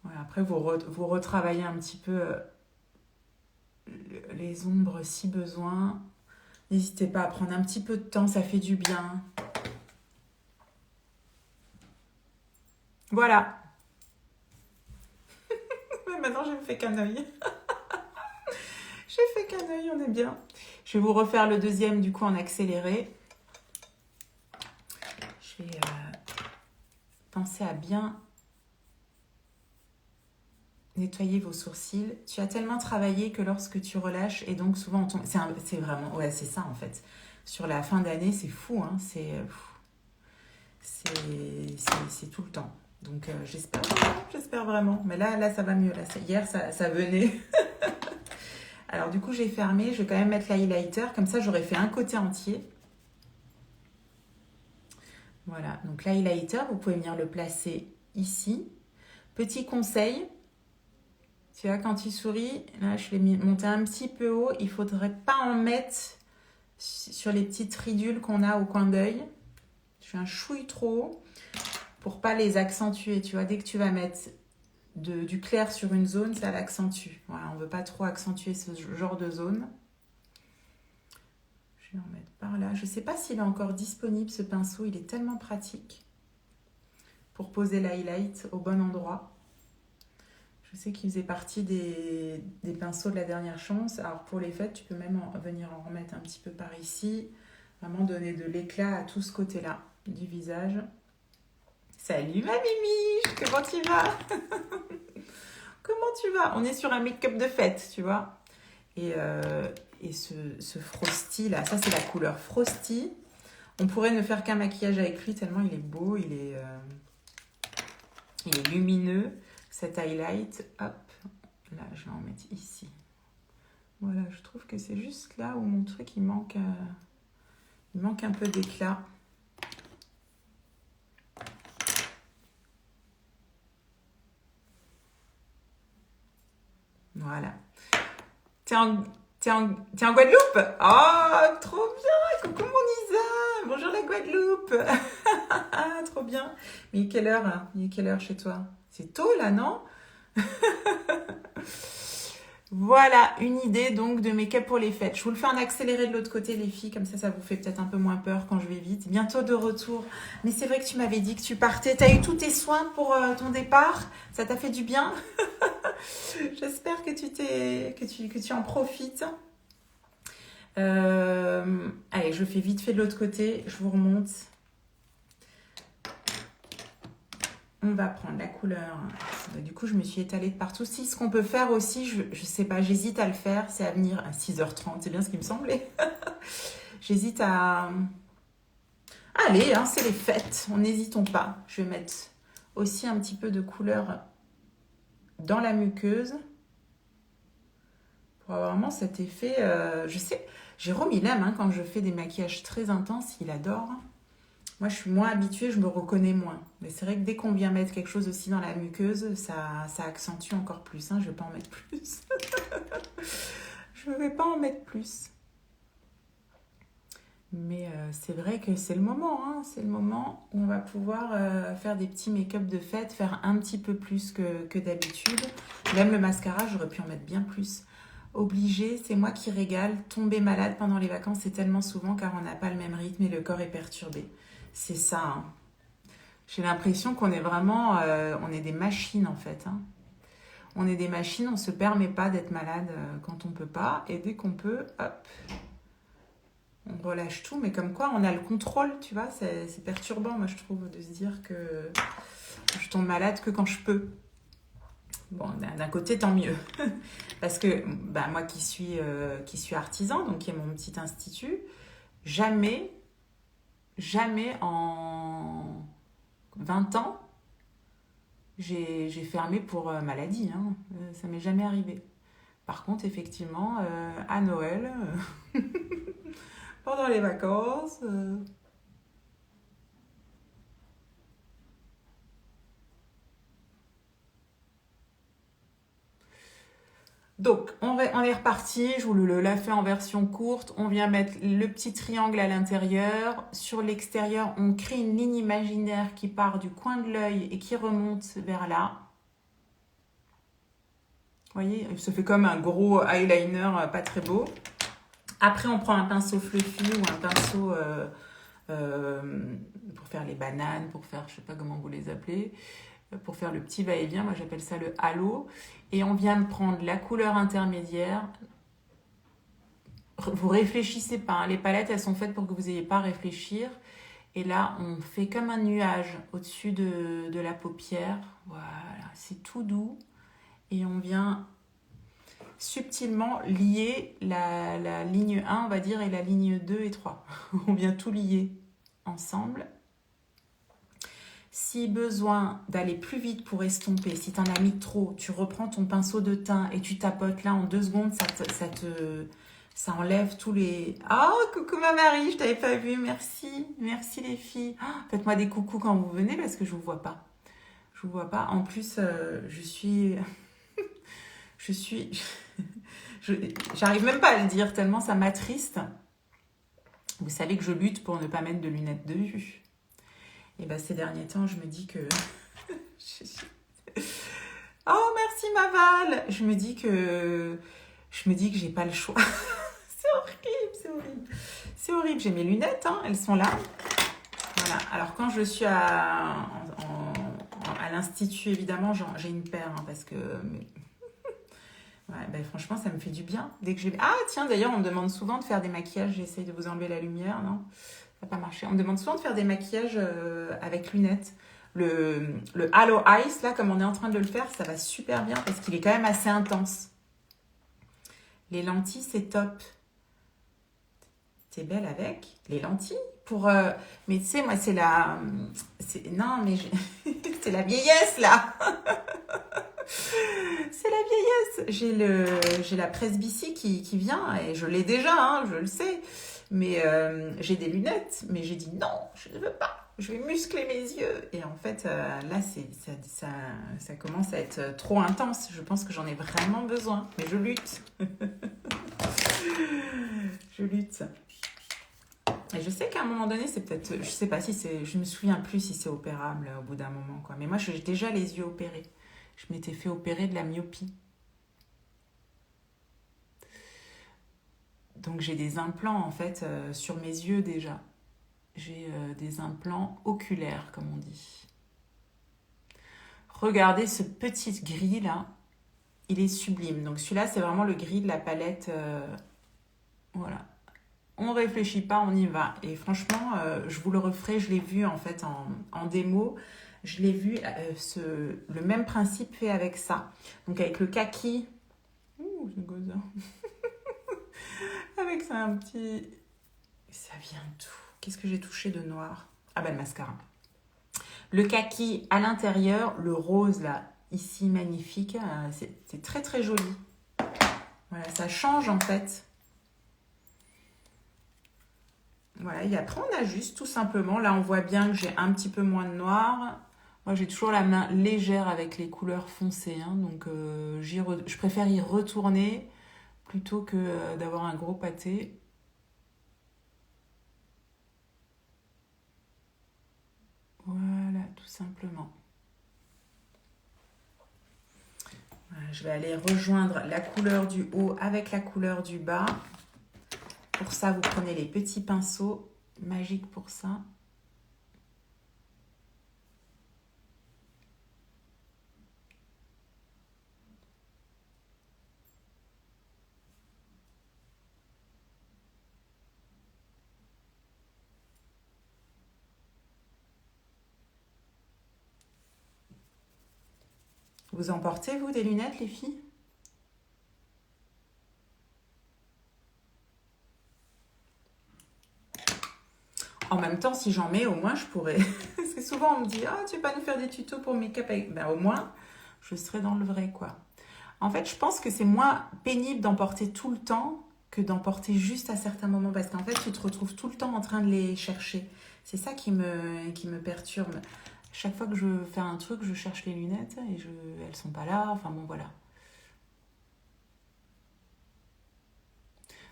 Ouais, après, vous retravaillez un petit peu les ombres si besoin. N'hésitez pas à prendre un petit peu de temps, ça fait du bien. Voilà. Maintenant, je ne fais qu'un œil. J'ai fait qu'un œil, on est bien. Je vais vous refaire le deuxième, du coup, en accéléré. Je vais penser à bien nettoyer vos sourcils. Tu as tellement travaillé que lorsque tu relâches, et donc souvent, c'est vraiment... Ouais, c'est ça, en fait. Sur la fin d'année, c'est fou, hein. C'est tout le temps. Donc j'espère vraiment. Mais là ça va mieux. Là, hier ça venait. Alors du coup j'ai fermé, je vais quand même mettre l'highlighter, comme ça j'aurais fait un côté entier. Voilà, donc l'highlighter, vous pouvez venir le placer ici. Petit conseil, tu vois quand il sourit, là je l'ai monté un petit peu haut, il ne faudrait pas en mettre sur les petites ridules qu'on a au coin d'œil. Je fais un chouille trop haut pour pas les accentuer, tu vois, dès que tu vas mettre du clair sur une zone, ça l'accentue. Voilà, on ne veut pas trop accentuer ce genre de zone. Je vais en mettre par là. Je ne sais pas s'il est encore disponible ce pinceau, il est tellement pratique pour poser l'highlight au bon endroit. Je sais qu'il faisait partie des pinceaux de la dernière chance. Alors pour les fêtes, tu peux même venir en remettre un petit peu par ici. Vraiment donner de l'éclat à tout ce côté-là du visage. Salut ma Mimi, comment tu vas? Comment tu vas? On est sur un make-up de fête, tu vois. Et ce Frosty là, ça c'est la couleur Frosty. On pourrait ne faire qu'un maquillage avec lui tellement il est beau, il est lumineux. Cet highlight, hop, là je vais en mettre ici. Voilà, je trouve que c'est juste là où mon truc il manque un peu d'éclat. Voilà. T'es en Guadeloupe? Oh, trop bien! Coucou mon Isa! Bonjour la Guadeloupe! Trop bien! Mais quelle heure, là? Il est quelle heure chez toi? C'est tôt là, non? Voilà une idée donc de make-up pour les fêtes. Je vous le fais en accéléré de l'autre côté les filles, comme ça vous fait peut-être un peu moins peur quand je vais vite. Bientôt de retour. Mais c'est vrai que tu m'avais dit que tu partais. T'as eu tous tes soins pour ton départ? Ça t'a fait du bien? J'espère que tu en profites. Allez, je fais vite fait de l'autre côté. Je vous remonte. On va prendre la couleur. Du coup, je me suis étalée de partout. Si, ce qu'on peut faire aussi, je sais pas, j'hésite à le faire, c'est à venir à 6h30. C'est bien ce qui me semblait. J'hésite à... Allez, hein, c'est les fêtes. On n'hésitons pas. Je vais mettre aussi un petit peu de couleur dans la muqueuse. Pour avoir vraiment cet effet... je sais, Jérôme, il aime hein, quand je fais des maquillages très intenses. Il adore. Moi, je suis moins habituée, je me reconnais moins. Mais c'est vrai que dès qu'on vient mettre quelque chose aussi dans la muqueuse, ça accentue encore plus. Hein. Je ne vais pas en mettre plus. Je ne vais pas en mettre plus. Mais c'est vrai que c'est le moment. Hein. C'est le moment où on va pouvoir faire des petits make-up de fête, faire un petit peu plus que d'habitude. Même le mascara, j'aurais pu en mettre bien plus. Obligé, c'est moi qui régale. Tomber malade pendant les vacances, c'est tellement souvent car on n'a pas le même rythme et le corps est perturbé. C'est ça. Hein. J'ai l'impression qu'on est vraiment... on est des machines en fait. Hein. On est des machines, on ne se permet pas d'être malade quand on ne peut pas. Et dès qu'on peut, hop, on relâche tout. Mais comme quoi, on a le contrôle, tu vois. C'est perturbant, moi, je trouve, de se dire que je tombe malade que quand je peux. Bon, d'un côté, tant mieux. Parce que bah, moi qui suis artisan, donc qui est mon petit institut, jamais en 20 ans, j'ai fermé pour maladie. Hein. Ça m'est jamais arrivé. Par contre, effectivement, à Noël, pendant les vacances... Donc, on est reparti. Je vous l'ai fait en version courte. On vient mettre le petit triangle à l'intérieur. Sur l'extérieur, on crée une ligne imaginaire qui part du coin de l'œil et qui remonte vers là. Vous voyez, ça fait comme un gros eyeliner pas très beau. Après, on prend un pinceau fluffy ou un pinceau pour faire les bananes, pour faire, je sais pas comment vous les appelez, pour faire le petit va-et-vient. Moi, j'appelle ça le halo. Et on vient de prendre la couleur intermédiaire. Vous réfléchissez pas. Hein. Les palettes, elles sont faites pour que vous n'ayez pas à réfléchir. Et là, on fait comme un nuage au-dessus de la paupière. Voilà, c'est tout doux. Et on vient subtilement lier la ligne 1, on va dire, et la ligne 2 et 3. On vient tout lier ensemble. Si besoin d'aller plus vite pour estomper, si tu en as mis trop, tu reprends ton pinceau de teint et tu tapotes là en 2 secondes, ça enlève tous les... Oh, coucou ma Marie, je t'avais pas vu, merci, merci les filles. Oh, faites-moi des coucous quand vous venez parce que je vous vois pas. Je vous vois pas. En plus, je suis... J'arrive même pas à le dire tellement ça m'attriste. Vous savez que je lutte pour ne pas mettre de lunettes de vue. Et bien ces derniers temps, je me dis que... Oh, merci Maval. Je me dis que j'ai pas le choix. C'est horrible, c'est horrible. C'est horrible, j'ai mes lunettes, hein, elles sont là. Voilà, alors quand je suis à l'institut, évidemment, j'ai une paire, hein, parce que... Ouais, ben franchement, ça me fait du bien. Dès que j'ai... Ah, tiens, d'ailleurs, on me demande souvent de faire des maquillages. J'essaye de vous enlever la lumière, non? Ça n'a pas marché. On me demande souvent de faire des maquillages avec lunettes. Le Halo Ice, là, comme on est en train de le faire, ça va super bien parce qu'il est quand même assez intense. Les lentilles, c'est top. T'es belle avec les lentilles mais tu sais, moi, c'est la... Non, mais c'est la vieillesse, là. C'est la vieillesse. J'ai la presbytie qui vient et je l'ai déjà, hein, je le sais. Mais j'ai des lunettes, mais j'ai dit non, je ne veux pas. Je vais muscler mes yeux. Et en fait, là, ça commence à être trop intense. Je pense que j'en ai vraiment besoin. Mais je lutte. Je lutte. Et je sais qu'à un moment donné, c'est peut-être... Je sais pas si c'est... Je me souviens plus si c'est opérable au bout d'un moment, quoi. Mais moi, j'ai déjà les yeux opérés. Je m'étais fait opérer de la myopie. Donc j'ai des implants en fait sur mes yeux déjà. J'ai des implants oculaires comme on dit. Regardez ce petit gris là. Il est sublime. Donc celui-là c'est vraiment le gris de la palette. Voilà. On réfléchit pas, on y va. Et franchement, je vous le referai. Je l'ai vu en fait en démo. Je l'ai vu le même principe fait avec ça. Donc avec le kaki. Ouh, c'est gosse. Avec ça, un petit... Ça vient d'où? Qu'est-ce que j'ai touché de noir? Ah ben le mascara. Le kaki à l'intérieur, le rose là, ici magnifique. C'est très très joli. Voilà, ça change en fait. Voilà, et après on ajuste tout simplement. Là on voit bien que j'ai un petit peu moins de noir. Moi j'ai toujours la main légère avec les couleurs foncées. Hein, donc je préfère y retourner plutôt que d'avoir un gros pâté. Voilà, tout simplement. Voilà, je vais aller rejoindre la couleur du haut avec la couleur du bas. Pour ça, vous prenez les petits pinceaux magiques pour ça. Vous en portez, vous, des lunettes, les filles? En même temps, si j'en mets, au moins, je pourrais... Parce que souvent, on me dit « Ah, tu veux pas nous faire des tutos pour make-up avec... » Ben, au moins, je serai dans le vrai, quoi. En fait, je pense que c'est moins pénible d'en porter tout le temps que d'en porter juste à certains moments. Parce qu'en fait, tu te retrouves tout le temps en train de les chercher. C'est ça qui me perturbe. Chaque fois que je fais un truc, je cherche les lunettes et elles sont pas là. Enfin bon, voilà.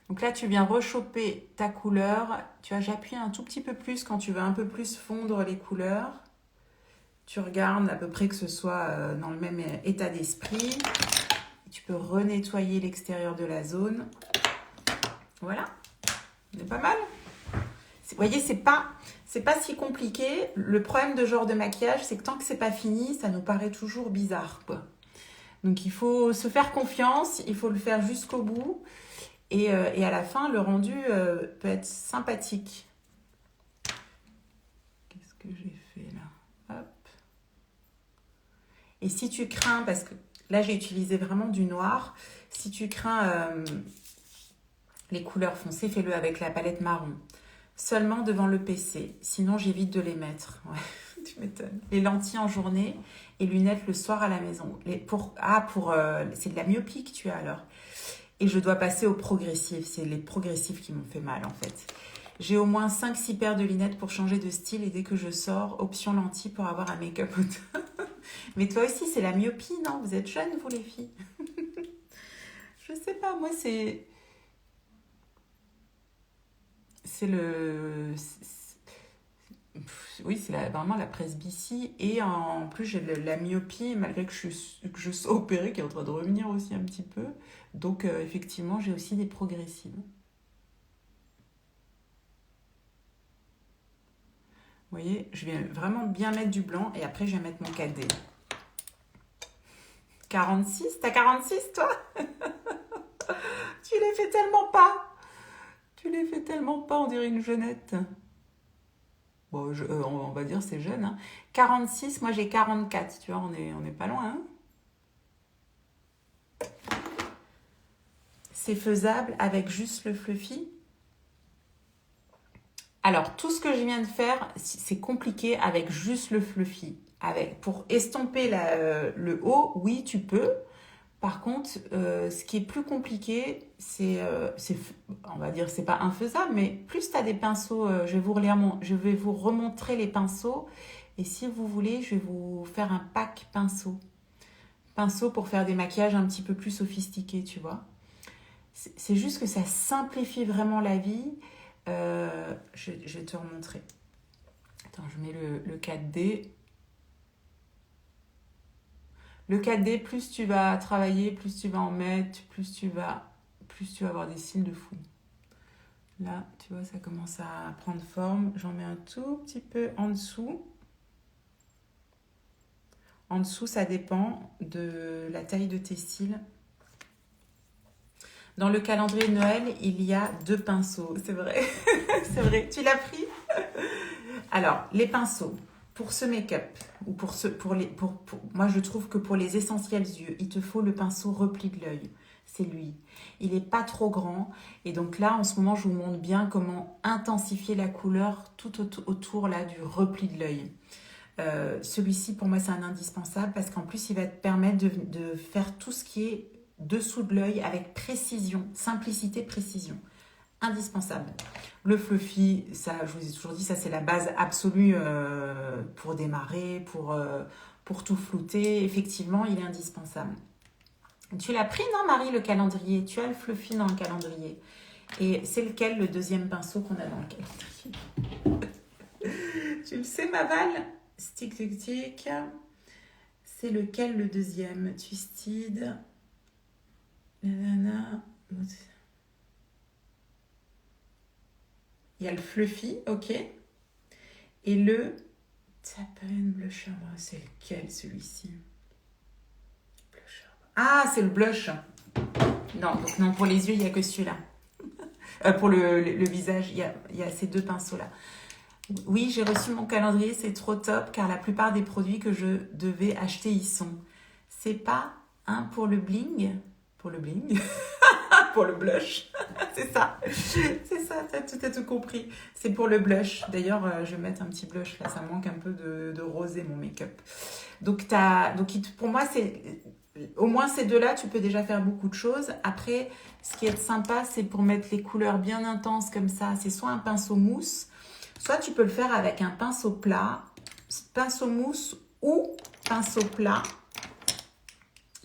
Donc là, tu viens rechoper ta couleur. Tu vois, j'appuie un tout petit peu plus quand tu veux un peu plus fondre les couleurs. Tu regardes à peu près que ce soit dans le même état d'esprit. Tu peux renettoyer l'extérieur de la zone. Voilà. C'est pas mal. Vous voyez, c'est pas si compliqué. Le problème de ce genre de maquillage, c'est que tant que c'est pas fini, ça nous paraît toujours bizarre, quoi. Donc il faut se faire confiance, il faut le faire jusqu'au bout. Et à la fin, le rendu peut être sympathique. Qu'est-ce que j'ai fait là? Hop. Et si tu crains, parce que là j'ai utilisé vraiment du noir, si tu crains les couleurs foncées, fais-le avec la palette marron. Seulement devant le PC, sinon j'évite de les mettre. Ouais. Tu m'étonnes. Les lentilles en journée et lunettes le soir à la maison. C'est de la myopie que tu as alors. Et je dois passer aux progressifs. C'est les progressifs qui m'ont fait mal en fait. J'ai au moins 5-6 paires de lunettes pour changer de style et dès que je sors, option lentilles pour avoir un make-up au top. Mais toi aussi, c'est la myopie, non? Vous êtes jeunes, vous les filles? Je sais pas, moi c'est le... Oui, c'est vraiment la presbytie. Et en plus, j'ai la myopie, malgré que je sois opérée, qui est en train de revenir aussi un petit peu. Donc, effectivement, j'ai aussi des progressives. Vous voyez, je vais vraiment bien mettre du blanc et après, je vais mettre mon 4D. 46? T'as 46, toi? Tu les fais tellement pas. Tu les fais tellement pas, on dirait une jeunette. Bon, on va dire c'est jeune. Hein. 46, moi j'ai 44, tu vois, on est pas loin. Hein. C'est faisable avec juste le fluffy? Alors, tout ce que je viens de faire, c'est compliqué avec juste le fluffy. Pour estomper le haut, oui, tu peux. Par contre, ce qui est plus compliqué, on va dire, c'est pas infaisable, mais plus tu as des pinceaux, je vais vous remontrer les pinceaux. Et si vous voulez, je vais vous faire un pack pinceau. Pinceau pour faire des maquillages un petit peu plus sophistiqués, tu vois. C'est juste que ça simplifie vraiment la vie. Je vais te remontrer. Attends, je mets le 4D. Le 4D, plus tu vas travailler, plus tu vas en mettre, plus tu vas avoir des cils de fou. Là, tu vois, ça commence à prendre forme. J'en mets un tout petit peu en dessous. En dessous, ça dépend de la taille de tes cils. Dans le calendrier de Noël, il y a 2 pinceaux. C'est vrai. C'est vrai. Tu l'as pris? Alors, les pinceaux. Pour ce make-up, ou moi je trouve que pour les essentiels yeux, il te faut le pinceau repli de l'œil. C'est lui. Il n'est pas trop grand. Et donc là, en ce moment, je vous montre bien comment intensifier la couleur tout autour là, du repli de l'œil. Celui-ci, pour moi, c'est un indispensable parce qu'en plus, il va te permettre de faire tout ce qui est dessous de l'œil avec précision, simplicité, précision. Indispensable. Le fluffy, ça, je vous ai toujours dit, ça c'est la base absolue pour démarrer, pour tout flouter. Effectivement, il est indispensable. Tu l'as pris, non, Marie, le calendrier? Tu as le fluffy dans le calendrier. Et c'est lequel, le deuxième pinceau qu'on a dans le calendrier? Tu le sais, Maval? Stick, stick, stick. C'est lequel, le deuxième? Twisted. Nanana. Il y a le fluffy, ok. Et le Tapen Blusher, c'est lequel celui-ci? Ah, c'est le blush. Non, donc non, pour les yeux, il n'y a que celui-là. Pour le visage, il y a ces 2 pinceaux-là. Oui, j'ai reçu mon calendrier, c'est trop top, car la plupart des produits que je devais acheter y sont. C'est pas un pour le bling? Pour le bling pour le blush. C'est ça, t'as tout compris. C'est pour le blush. D'ailleurs, je vais mettre un petit blush là, ça manque un peu de rosé mon make-up. Donc, pour moi, au moins ces 2-là, tu peux déjà faire beaucoup de choses. Après, ce qui est sympa, c'est pour mettre les couleurs bien intenses comme ça, c'est soit un pinceau mousse, soit tu peux le faire avec un pinceau plat, pinceau mousse ou pinceau plat.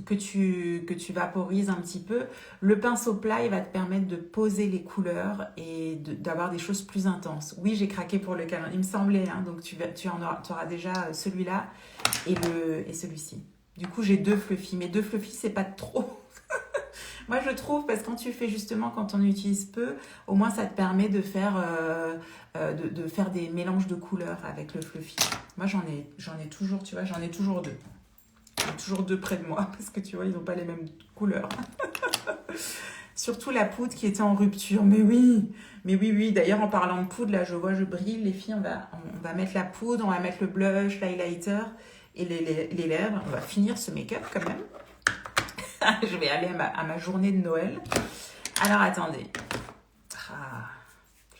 Que tu vaporises un petit peu. Le pinceau plat, il va te permettre de poser les couleurs et d'avoir des choses plus intenses. Oui, j'ai craqué pour le calendrier, il me semblait, hein, donc tu auras déjà celui-là et celui-ci. Du coup, j'ai 2 fluffy, mais 2 fluffy, c'est pas trop. Moi, je trouve, parce que quand on utilise peu, au moins, ça te permet de faire des mélanges de couleurs avec le fluffy. Moi, j'en ai toujours, tu vois, j'en ai toujours 2. J'ai toujours 2 près de moi parce que tu vois, ils n'ont pas les mêmes couleurs. Surtout la poudre qui était en rupture. Mais oui. D'ailleurs, en parlant de poudre, là, je brille. Les filles, on va mettre la poudre, on va mettre le blush, l'highlighter et les lèvres. On va finir ce make-up quand même. Je vais aller à ma journée de Noël. Alors, attendez.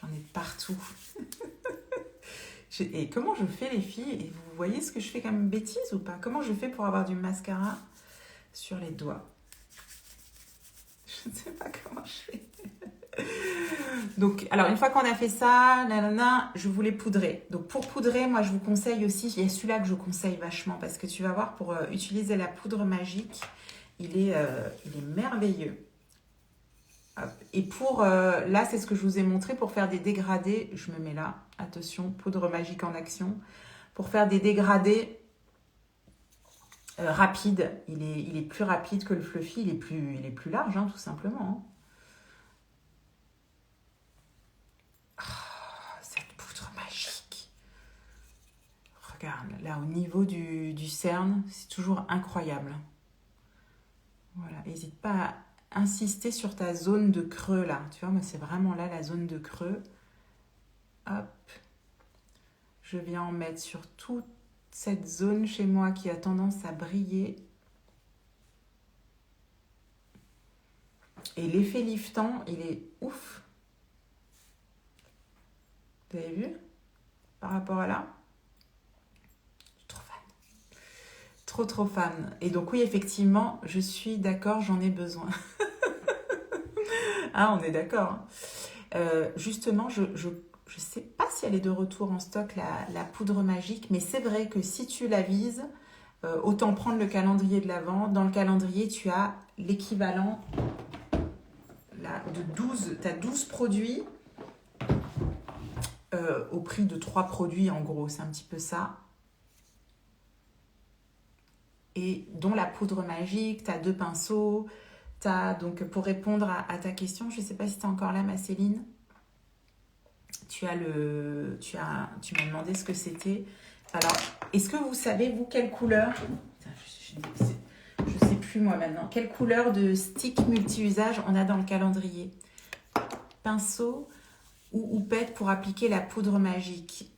J'en ai partout. Et comment je fais, les filles? Et vous voyez ce que je fais comme bêtise ou pas? Comment je fais pour avoir du mascara sur les doigts? Je ne sais pas comment je fais. Donc, alors, une fois qu'on a fait ça, nanana, je voulais poudrer. Donc, pour poudrer, moi, je vous conseille aussi, il y a celui-là que je conseille vachement parce que tu vas voir, pour utiliser la poudre magique, il est merveilleux. Hop. Et pour, là, c'est ce que je vous ai montré, pour faire des dégradés, je me mets là, attention, poudre magique en action, pour faire des dégradés rapides. Il est plus rapide que le fluffy, il est plus large, hein, tout simplement. Cette poudre magique. Regarde, là, au niveau du cerne, c'est toujours incroyable. Voilà, n'hésite pas à insister sur ta zone de creux, là. Tu vois, moi, c'est vraiment là, la zone de creux. Hop. Je viens en mettre sur toute cette zone chez moi qui a tendance à briller. Et l'effet liftant, il est ouf. Vous avez vu? Par rapport à là? Je suis trop fan. Trop fan. Et donc oui, effectivement, je suis d'accord, j'en ai besoin. Ah, on est d'accord. Justement, je sais pas si elle est de retour en stock, la poudre magique, mais c'est vrai que si tu la vises, autant prendre le calendrier de l'Avent. Dans le calendrier, tu as l'équivalent de 12, tu as 12 produits au prix de 3 produits, en gros, c'est un petit peu ça. Et dont la poudre magique, tu as 2 pinceaux, donc pour répondre à ta question, je ne sais pas si tu es encore là, ma Céline. Tu m'as demandé ce que c'était. Alors, est-ce que vous savez, vous, quelle couleur? Je sais plus moi maintenant. Quelle couleur de stick multi-usage on a dans le calendrier? Pinceau ou houppette pour appliquer la poudre magique?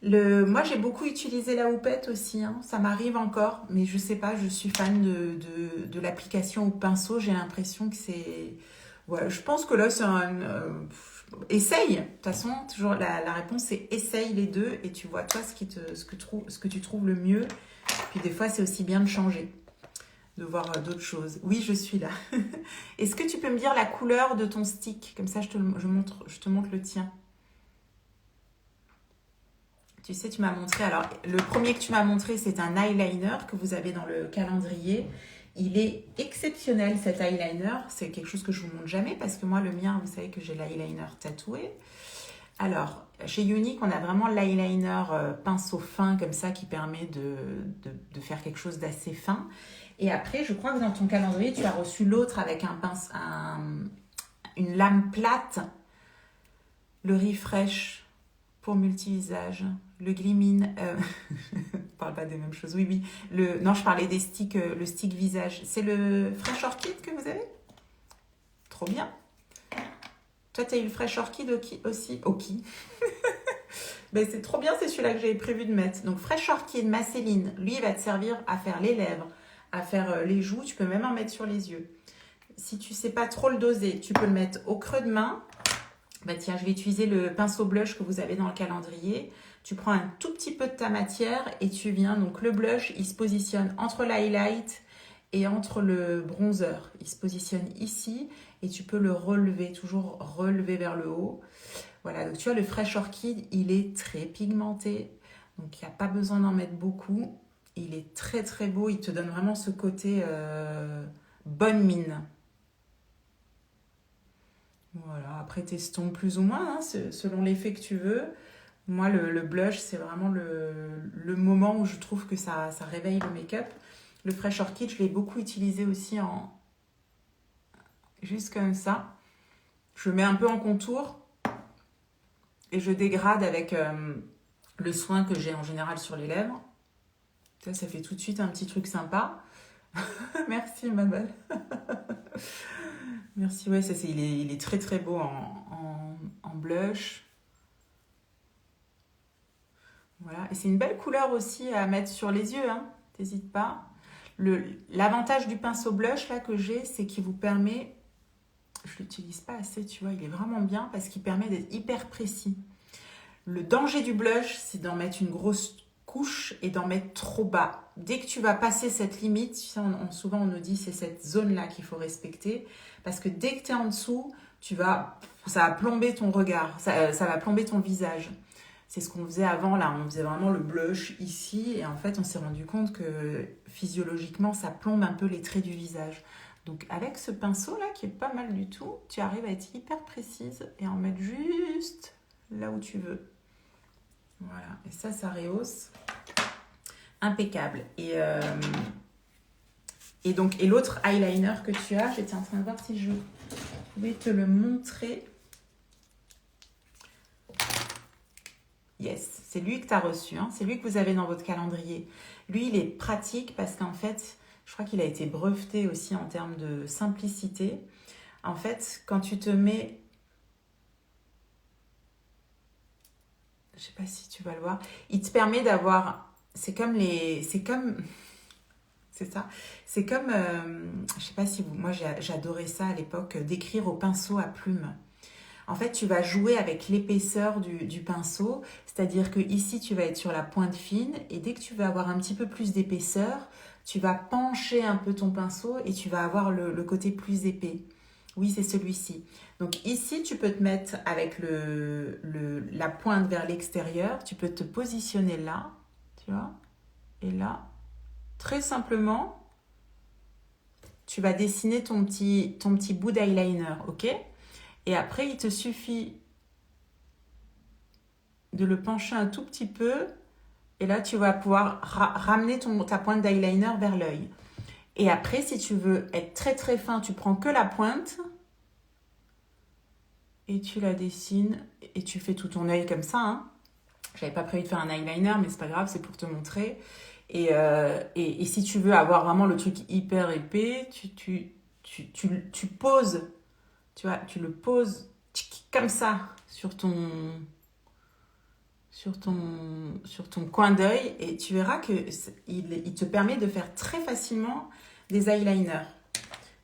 Moi, j'ai beaucoup utilisé la houppette aussi. Hein. Ça m'arrive encore, mais je sais pas, je suis fan de l'application au pinceau. J'ai l'impression que c'est... Ouais, je pense que là, c'est un... essaye. De toute façon, toujours la réponse, c'est essaye les deux et tu vois, toi, ce que tu trouves le mieux. Puis des fois, c'est aussi bien de changer, de voir d'autres choses. Oui, je suis là. Est-ce que tu peux me dire la couleur de ton stick? Comme ça, je te montre le tien. Tu sais, tu m'as montré... Alors, le premier que tu m'as montré, c'est un eyeliner que vous avez dans le calendrier. Il est exceptionnel, cet eyeliner. C'est quelque chose que je vous montre jamais parce que moi, le mien, vous savez que j'ai l'eyeliner tatoué. Alors, chez Younique, on a vraiment l'eyeliner pinceau fin comme ça qui permet de faire quelque chose d'assez fin. Et après, je crois que dans ton calendrier, tu as reçu l'autre avec une lame plate, le Refresh pour multi-usage, le Glimmin. On parle pas des mêmes choses. Oui. Non, je parlais des sticks, le stick visage. C'est le Fresh Orchid que vous avez? Trop bien. Toi, tu as eu le Fresh Orchid aussi? Ok. Ben, c'est trop bien, c'est celui-là que j'avais prévu de mettre. Donc, Fresh Orchid, ma Céline, lui, il va te servir à faire les lèvres, à faire les joues. Tu peux même en mettre sur les yeux. Si tu sais pas trop le doser, tu peux le mettre au creux de main. Ben, tiens, je vais utiliser le pinceau blush que vous avez dans le calendrier. Tu prends un tout petit peu de ta matière et tu viens. Donc, le blush, il se positionne entre l'highlight et entre le bronzer. Il se positionne ici et tu peux le relever, toujours relever vers le haut. Voilà, donc tu vois, le Fresh Orchid, il est très pigmenté. Donc, il n'y a pas besoin d'en mettre beaucoup. Il est très, très beau. Il te donne vraiment ce côté bonne mine. Voilà, après, testons plus ou moins, hein, selon l'effet que tu veux. Moi, le blush, c'est vraiment le moment où je trouve que ça réveille le make-up. Le Fresh Orchid, je l'ai beaucoup utilisé aussi juste comme ça. Je le mets un peu en contour et je dégrade avec le soin que j'ai en général sur les lèvres. Ça fait tout de suite un petit truc sympa. Merci, ma belle. Merci, ouais, il est très très beau en blush. Voilà, et c'est une belle couleur aussi à mettre sur les yeux, hein. T'hésites pas. L'avantage du pinceau blush là que j'ai, c'est qu'il vous permet, je l'utilise pas assez, tu vois, il est vraiment bien parce qu'il permet d'être hyper précis. Le danger du blush, c'est d'en mettre une grosse couche et d'en mettre trop bas. Dès que tu vas passer cette limite, souvent on nous dit c'est cette zone-là qu'il faut respecter, parce que dès que tu es en dessous, ça va plomber ton regard, ça va plomber ton visage. C'est ce qu'on faisait avant, là, on faisait vraiment le blush ici, et en fait on s'est rendu compte que physiologiquement ça plombe un peu les traits du visage. Donc avec ce pinceau-là, qui est pas mal du tout, tu arrives à être hyper précise et en mettre juste là où tu veux. Voilà, et ça rehausse. Impeccable. Et l'autre eyeliner que tu as, j'étais en train de voir si je pouvais te le montrer. Yes, c'est lui que tu as reçu, hein. C'est lui que vous avez dans votre calendrier. Lui, il est pratique parce qu'en fait, je crois qu'il a été breveté aussi en termes de simplicité. En fait, quand tu te mets... Je sais pas si tu vas le voir. Il te permet d'avoir... C'est comme... C'est ça. C'est comme... je sais pas si vous... Moi, j'adorais ça à l'époque, d'écrire au pinceau à plume. En fait, tu vas jouer avec l'épaisseur du pinceau. C'est-à-dire que ici, tu vas être sur la pointe fine. Et dès que tu vas avoir un petit peu plus d'épaisseur, tu vas pencher un peu ton pinceau et tu vas avoir le côté plus épais. Oui, c'est celui-ci. Donc ici, tu peux te mettre avec la pointe vers l'extérieur. Tu peux te positionner là, tu vois. Et là, très simplement, tu vas dessiner ton petit bout d'eyeliner, ok? Et après, il te suffit de le pencher un tout petit peu. Et là, tu vas pouvoir ramener ta pointe d'eyeliner vers l'œil. Et après, si tu veux être très très fin, tu prends que la pointe et tu la dessines et tu fais tout ton œil comme ça, hein. J'avais pas prévu de faire un eyeliner, mais c'est pas grave, c'est pour te montrer. Et si tu veux avoir vraiment le truc hyper épais, tu poses, tu vois, tu le poses comme ça sur ton coin d'œil et tu verras qu'il te permet de faire très facilement des eyeliners.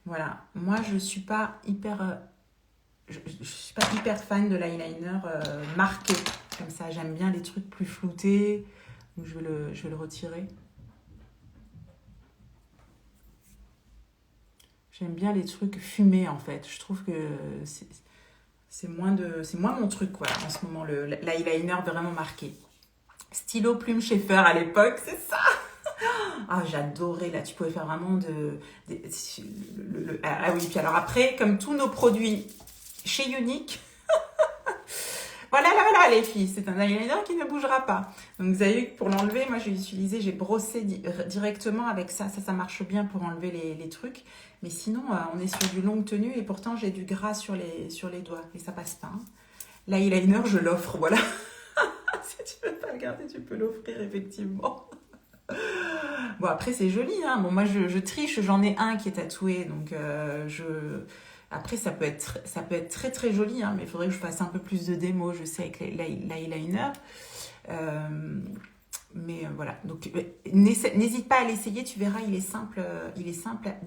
Voilà, moi je suis pas hyper fan de l'eyeliner marqué comme ça. J'aime bien les trucs plus floutés. Donc je vais le retirer. J'aime bien les trucs fumés en fait. Je trouve que c'est moins mon truc, voilà, en ce moment, l'eyeliner vraiment marqué. Stylo plume Schaefer à l'époque, c'est ça. Ah, j'adorais, là, tu pouvais faire vraiment ah oui, puis alors après, comme tous nos produits chez Unique, voilà, les filles, c'est un eyeliner qui ne bougera pas. Donc vous avez vu que pour l'enlever, moi j'ai brossé directement avec ça. Ça marche bien pour enlever les trucs. Mais sinon, on est sur du longue tenue et pourtant j'ai du gras sur les doigts et ça passe pas, hein. L'eyeliner, je l'offre, voilà. Si tu veux pas le garder, tu peux l'offrir effectivement. Bon, après c'est joli, hein. Bon, moi je triche, j'en ai un qui est tatoué, donc après, ça peut être très très joli, hein, mais il faudrait que je fasse un peu plus de démo, je sais, avec l'eyeliner. Mais voilà, donc n'hésite pas à l'essayer, tu verras, il est simple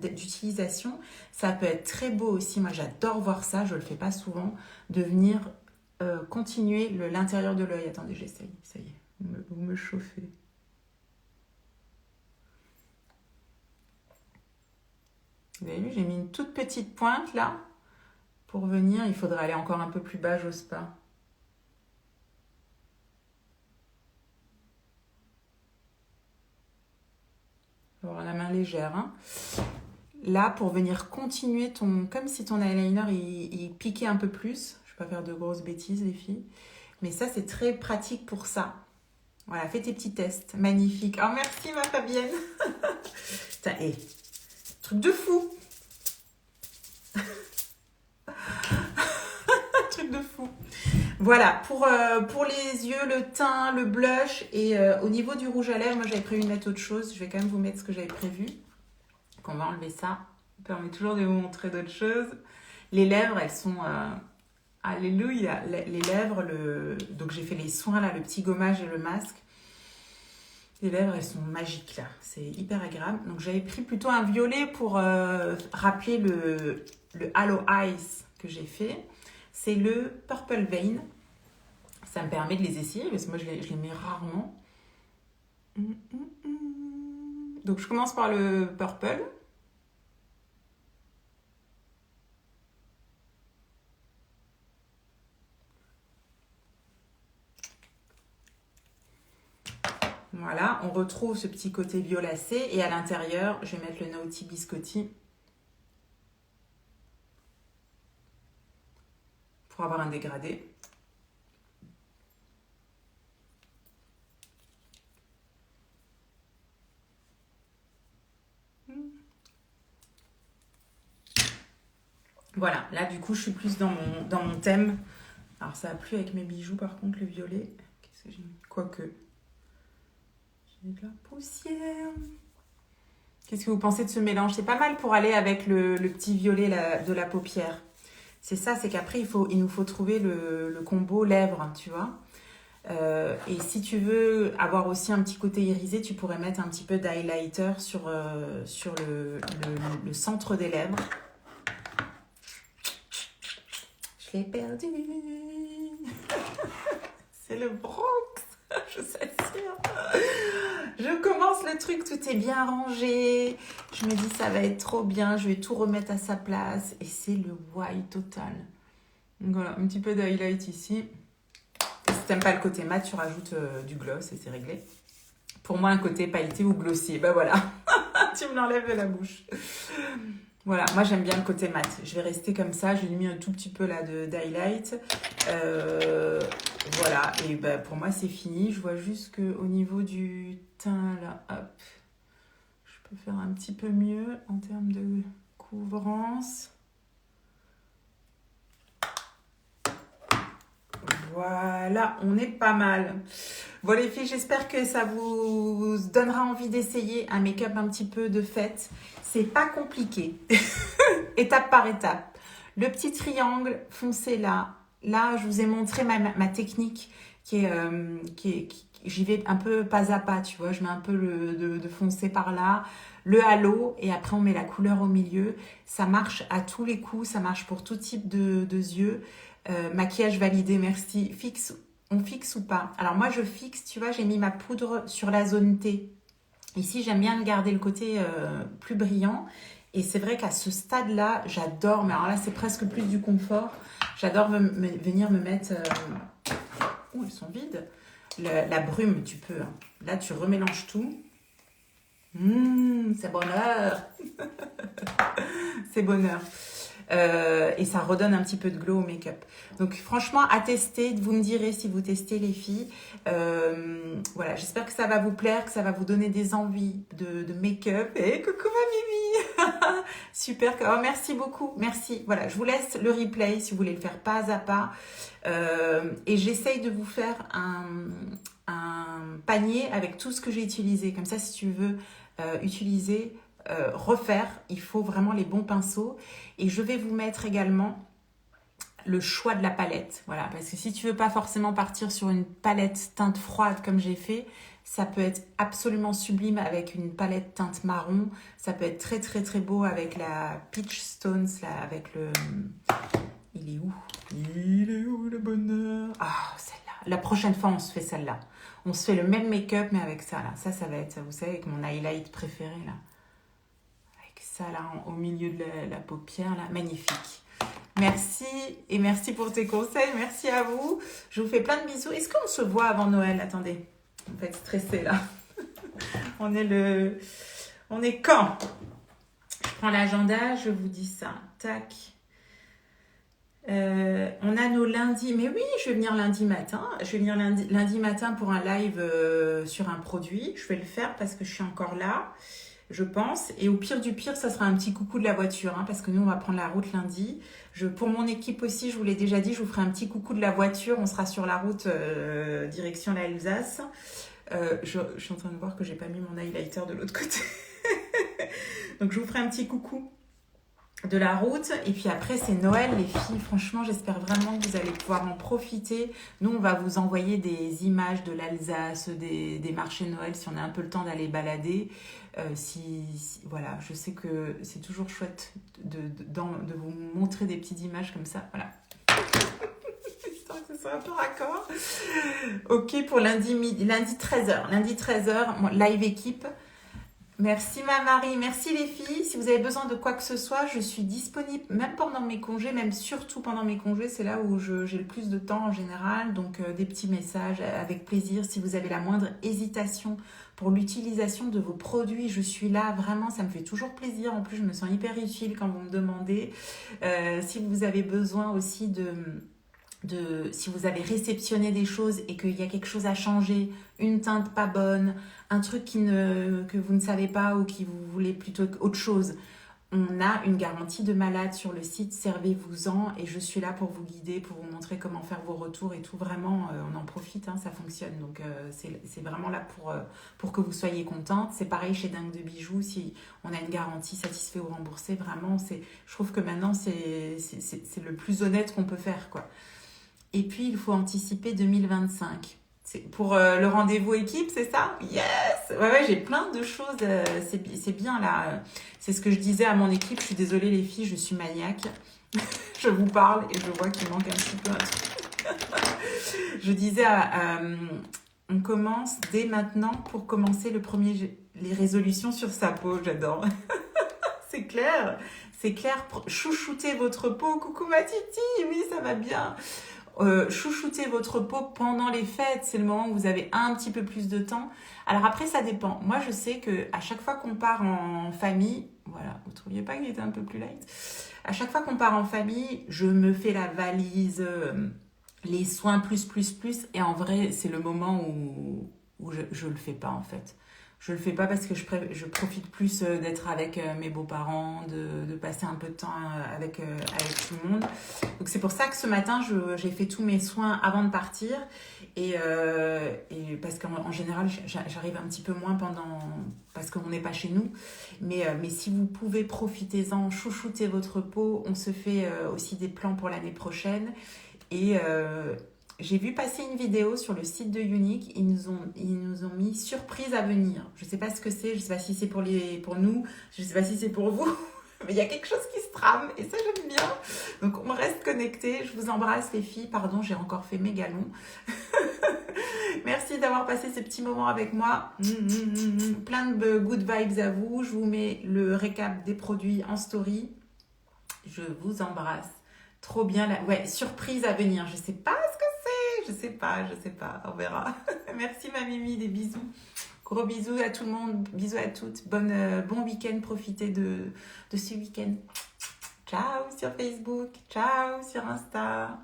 d'utilisation. Ça peut être très beau aussi, moi j'adore voir ça, je le fais pas souvent, de venir continuer l'intérieur de l'œil. Attendez, j'essaye, ça y est, vous me chauffez. Vous avez vu, j'ai mis une toute petite pointe là. Pour venir, il faudrait aller encore un peu plus bas, j'ose pas. Faut avoir la main légère, hein. Là, pour venir continuer comme si ton eyeliner, il piquait un peu plus. Je ne vais pas faire de grosses bêtises, les filles. Mais ça, c'est très pratique pour ça. Voilà, fais tes petits tests. Magnifique. Oh, merci, ma Fabienne. Putain, truc de fou. Truc de fou. Voilà, pour les yeux, le teint, le blush et au niveau du rouge à lèvres, moi j'avais prévu de mettre autre chose. Je vais quand même vous mettre ce que j'avais prévu. Donc on va enlever ça. Ça permet toujours de vous montrer d'autres choses. Les lèvres, elles sont... alléluia. Les lèvres, donc j'ai fait les soins là, le petit gommage et le masque. Les lèvres, elles sont magiques là. C'est hyper agréable. Donc j'avais pris plutôt un violet pour rappeler le Halo Eyes que j'ai fait. C'est le Purple Vein. Ça me permet de les essayer parce que moi, je les mets rarement. Donc, je commence par le purple. Voilà, on retrouve ce petit côté violacé. Et à l'intérieur, je vais mettre le Naughty Biscotti pour avoir un dégradé. Voilà, là du coup je suis plus dans mon thème. Alors ça a plu avec mes bijoux par contre, le violet. Qu'est-ce que j'ai mis? Quoique. J'ai de la poussière. Qu'est-ce que vous pensez de ce mélange? C'est pas mal pour aller avec le petit violet de la paupière. C'est ça, c'est qu'après il nous faut trouver le combo lèvres, tu vois. Et si tu veux avoir aussi un petit côté irisé, tu pourrais mettre un petit peu d'highlighter sur le centre des lèvres. Je l'ai perdu. C'est le Bronx, je s'assure. Je commence le truc, tout est bien rangé. Je me dis ça va être trop bien, je vais tout remettre à sa place. Et c'est le white total. Donc voilà, un petit peu d'highlight ici. Et si t'aimes pas le côté mat, tu rajoutes du gloss et c'est réglé. Pour moi, un côté pailleté ou glossy, ben voilà. Tu me l'enlèves de la bouche. Voilà, moi j'aime bien le côté mat. Je vais rester comme ça. J'ai mis un tout petit peu là d'highlight. Voilà, et ben, pour moi c'est fini. Je vois juste qu'au niveau du teint là, hop, je peux faire un petit peu mieux en termes de couvrance. Voilà, on est pas mal. Bon les filles, j'espère que ça vous donnera envie d'essayer un make-up un petit peu de fête. C'est pas compliqué, étape par étape. Le petit triangle foncé là. Là, je vous ai montré ma technique j'y vais un peu pas à pas, tu vois. Je mets un peu de foncé par là, le halo et après on met la couleur au milieu. Ça marche à tous les coups, ça marche pour tout type de yeux. Maquillage validé, merci. On fixe ou pas? Alors moi je fixe, tu vois, j'ai mis ma poudre sur la zone T. Ici j'aime bien garder le côté plus brillant. Et c'est vrai qu'à ce stade-là, j'adore, mais alors là c'est presque plus du confort. J'adore venir me mettre... Oh, elles sont vides. La brume, tu peux. Hein. Là tu remélanges tout. C'est bonheur. C'est bonheur. Et ça redonne un petit peu de glow au make-up. Donc franchement, à tester, vous me direz si vous testez les filles. Voilà, j'espère que ça va vous plaire, que ça va vous donner des envies de make-up. Et coucou ma Mimi. Super, oh, merci beaucoup, merci. Voilà, je vous laisse le replay si vous voulez le faire pas à pas. Et j'essaye de vous faire un panier avec tout ce que j'ai utilisé. Comme ça, si tu veux utiliser... refaire, il faut vraiment les bons pinceaux et je vais vous mettre également le choix de la palette, voilà, parce que si tu veux pas forcément partir sur une palette teinte froide comme j'ai fait, ça peut être absolument sublime avec une palette teinte marron, ça peut être très très très beau avec la Peach Stones là, avec le... Il est où? Il est où le bonheur? Ah, celle-là, la prochaine fois on se fait celle-là, on se fait le même make-up mais avec ça là, ça va être, vous savez, avec mon highlight préféré là, ça là au milieu de la paupière là, magnifique. Merci et merci pour tes conseils, merci à vous. Je vous fais plein de bisous. Est-ce qu'on se voit avant Noël? Attendez, on va être stressé là. On est quand? Je prends l'agenda, je vous dis ça. Tac. On a nos lundis, mais oui, je vais venir lundi matin. Je vais venir lundi matin pour un live sur un produit. Je vais le faire parce que je suis encore là. Je pense. Et au pire du pire, ça sera un petit coucou de la voiture, hein, parce que nous, on va prendre la route lundi. Pour mon équipe aussi, je vous l'ai déjà dit, je vous ferai un petit coucou de la voiture. On sera sur la route direction l'Alsace. Je suis en train de voir que j'ai pas mis mon highlighter de l'autre côté. Donc, je vous ferai un petit coucou de la route. Et puis après, c'est Noël, les filles. Franchement, j'espère vraiment que vous allez pouvoir en profiter. Nous, on va vous envoyer des images de l'Alsace, des marchés Noël, si on a un peu le temps d'aller balader. Voilà, je sais que c'est toujours chouette de vous montrer des petites images comme ça. Voilà. ce soit un peu raccord. Ok, pour lundi 13h. Lundi 13h, live équipe. Merci ma Marie, merci les filles. Si vous avez besoin de quoi que ce soit, je suis disponible même pendant mes congés, même surtout pendant mes congés, c'est là où j'ai le plus de temps en général. Donc des petits messages avec plaisir. Si vous avez la moindre hésitation pour l'utilisation de vos produits, je suis là, vraiment, ça me fait toujours plaisir. En plus, je me sens hyper utile quand vous me demandez. Si vous avez besoin aussi si vous avez réceptionné des choses et qu'il y a quelque chose à changer, une teinte pas bonne, un truc que vous ne savez pas ou qui vous voulez plutôt autre chose, on a une garantie de malade sur le site, servez-vous-en et je suis là pour vous guider, pour vous montrer comment faire vos retours et tout. Vraiment, on en profite, hein, ça fonctionne. Donc, c'est vraiment là pour que vous soyez contente. C'est pareil chez Dingue de Bijoux, si on a une garantie satisfait ou remboursée, vraiment, je trouve que maintenant, c'est le plus honnête qu'on peut faire, quoi. Et puis, il faut anticiper 2025. C'est pour le rendez-vous équipe, c'est ça? Yes! Ouais, j'ai plein de choses. C'est bien là. C'est ce que je disais à mon équipe. Je suis désolée les filles, je suis maniaque. Je vous parle et je vois qu'il manque un petit peu un truc. Je disais, on commence dès maintenant pour commencer les résolutions sur sa peau. J'adore. C'est clair. C'est clair. Chouchoutez votre peau. Coucou ma titi. Oui, ça va bien. Chouchoutez votre peau pendant les fêtes, c'est le moment où vous avez un petit peu plus de temps. Alors après, ça dépend. Moi, je sais que à chaque fois qu'on part en famille, voilà, vous trouviez pas qu'il était un peu plus light? À chaque fois qu'on part en famille, je me fais la valise, les soins plus, et en vrai, c'est le moment où je le fais pas en fait. Je le fais pas parce que je profite plus d'être avec mes beaux-parents, de passer un peu de temps avec tout le monde. Donc c'est pour ça que ce matin, j'ai fait tous mes soins avant de partir. Et parce qu'en général, j'arrive un petit peu moins parce qu'on n'est pas chez nous. Mais si vous pouvez, profitez-en, chouchoutez votre peau. On se fait aussi des plans pour l'année prochaine. Et j'ai vu passer une vidéo sur le site de Unique. Ils nous ont mis surprise à venir. Je ne sais pas ce que c'est. Je ne sais pas si c'est pour nous. Je ne sais pas si c'est pour vous. Mais il y a quelque chose qui se trame et ça, j'aime bien. Donc, on reste connectés. Je vous embrasse, les filles. Pardon, j'ai encore fait mes galons. Merci d'avoir passé ces petits moments avec moi. Plein de good vibes à vous. Je vous mets le récap des produits en story. Je vous embrasse. Trop bien. Ouais, surprise à venir. Je ne sais pas ce que c'est. Je sais pas. On verra. Merci, ma Mimi. Des bisous. Gros bisous à tout le monde. Bisous à toutes. Bon week-end. Profitez de ce week-end. Ciao sur Facebook. Ciao sur Insta.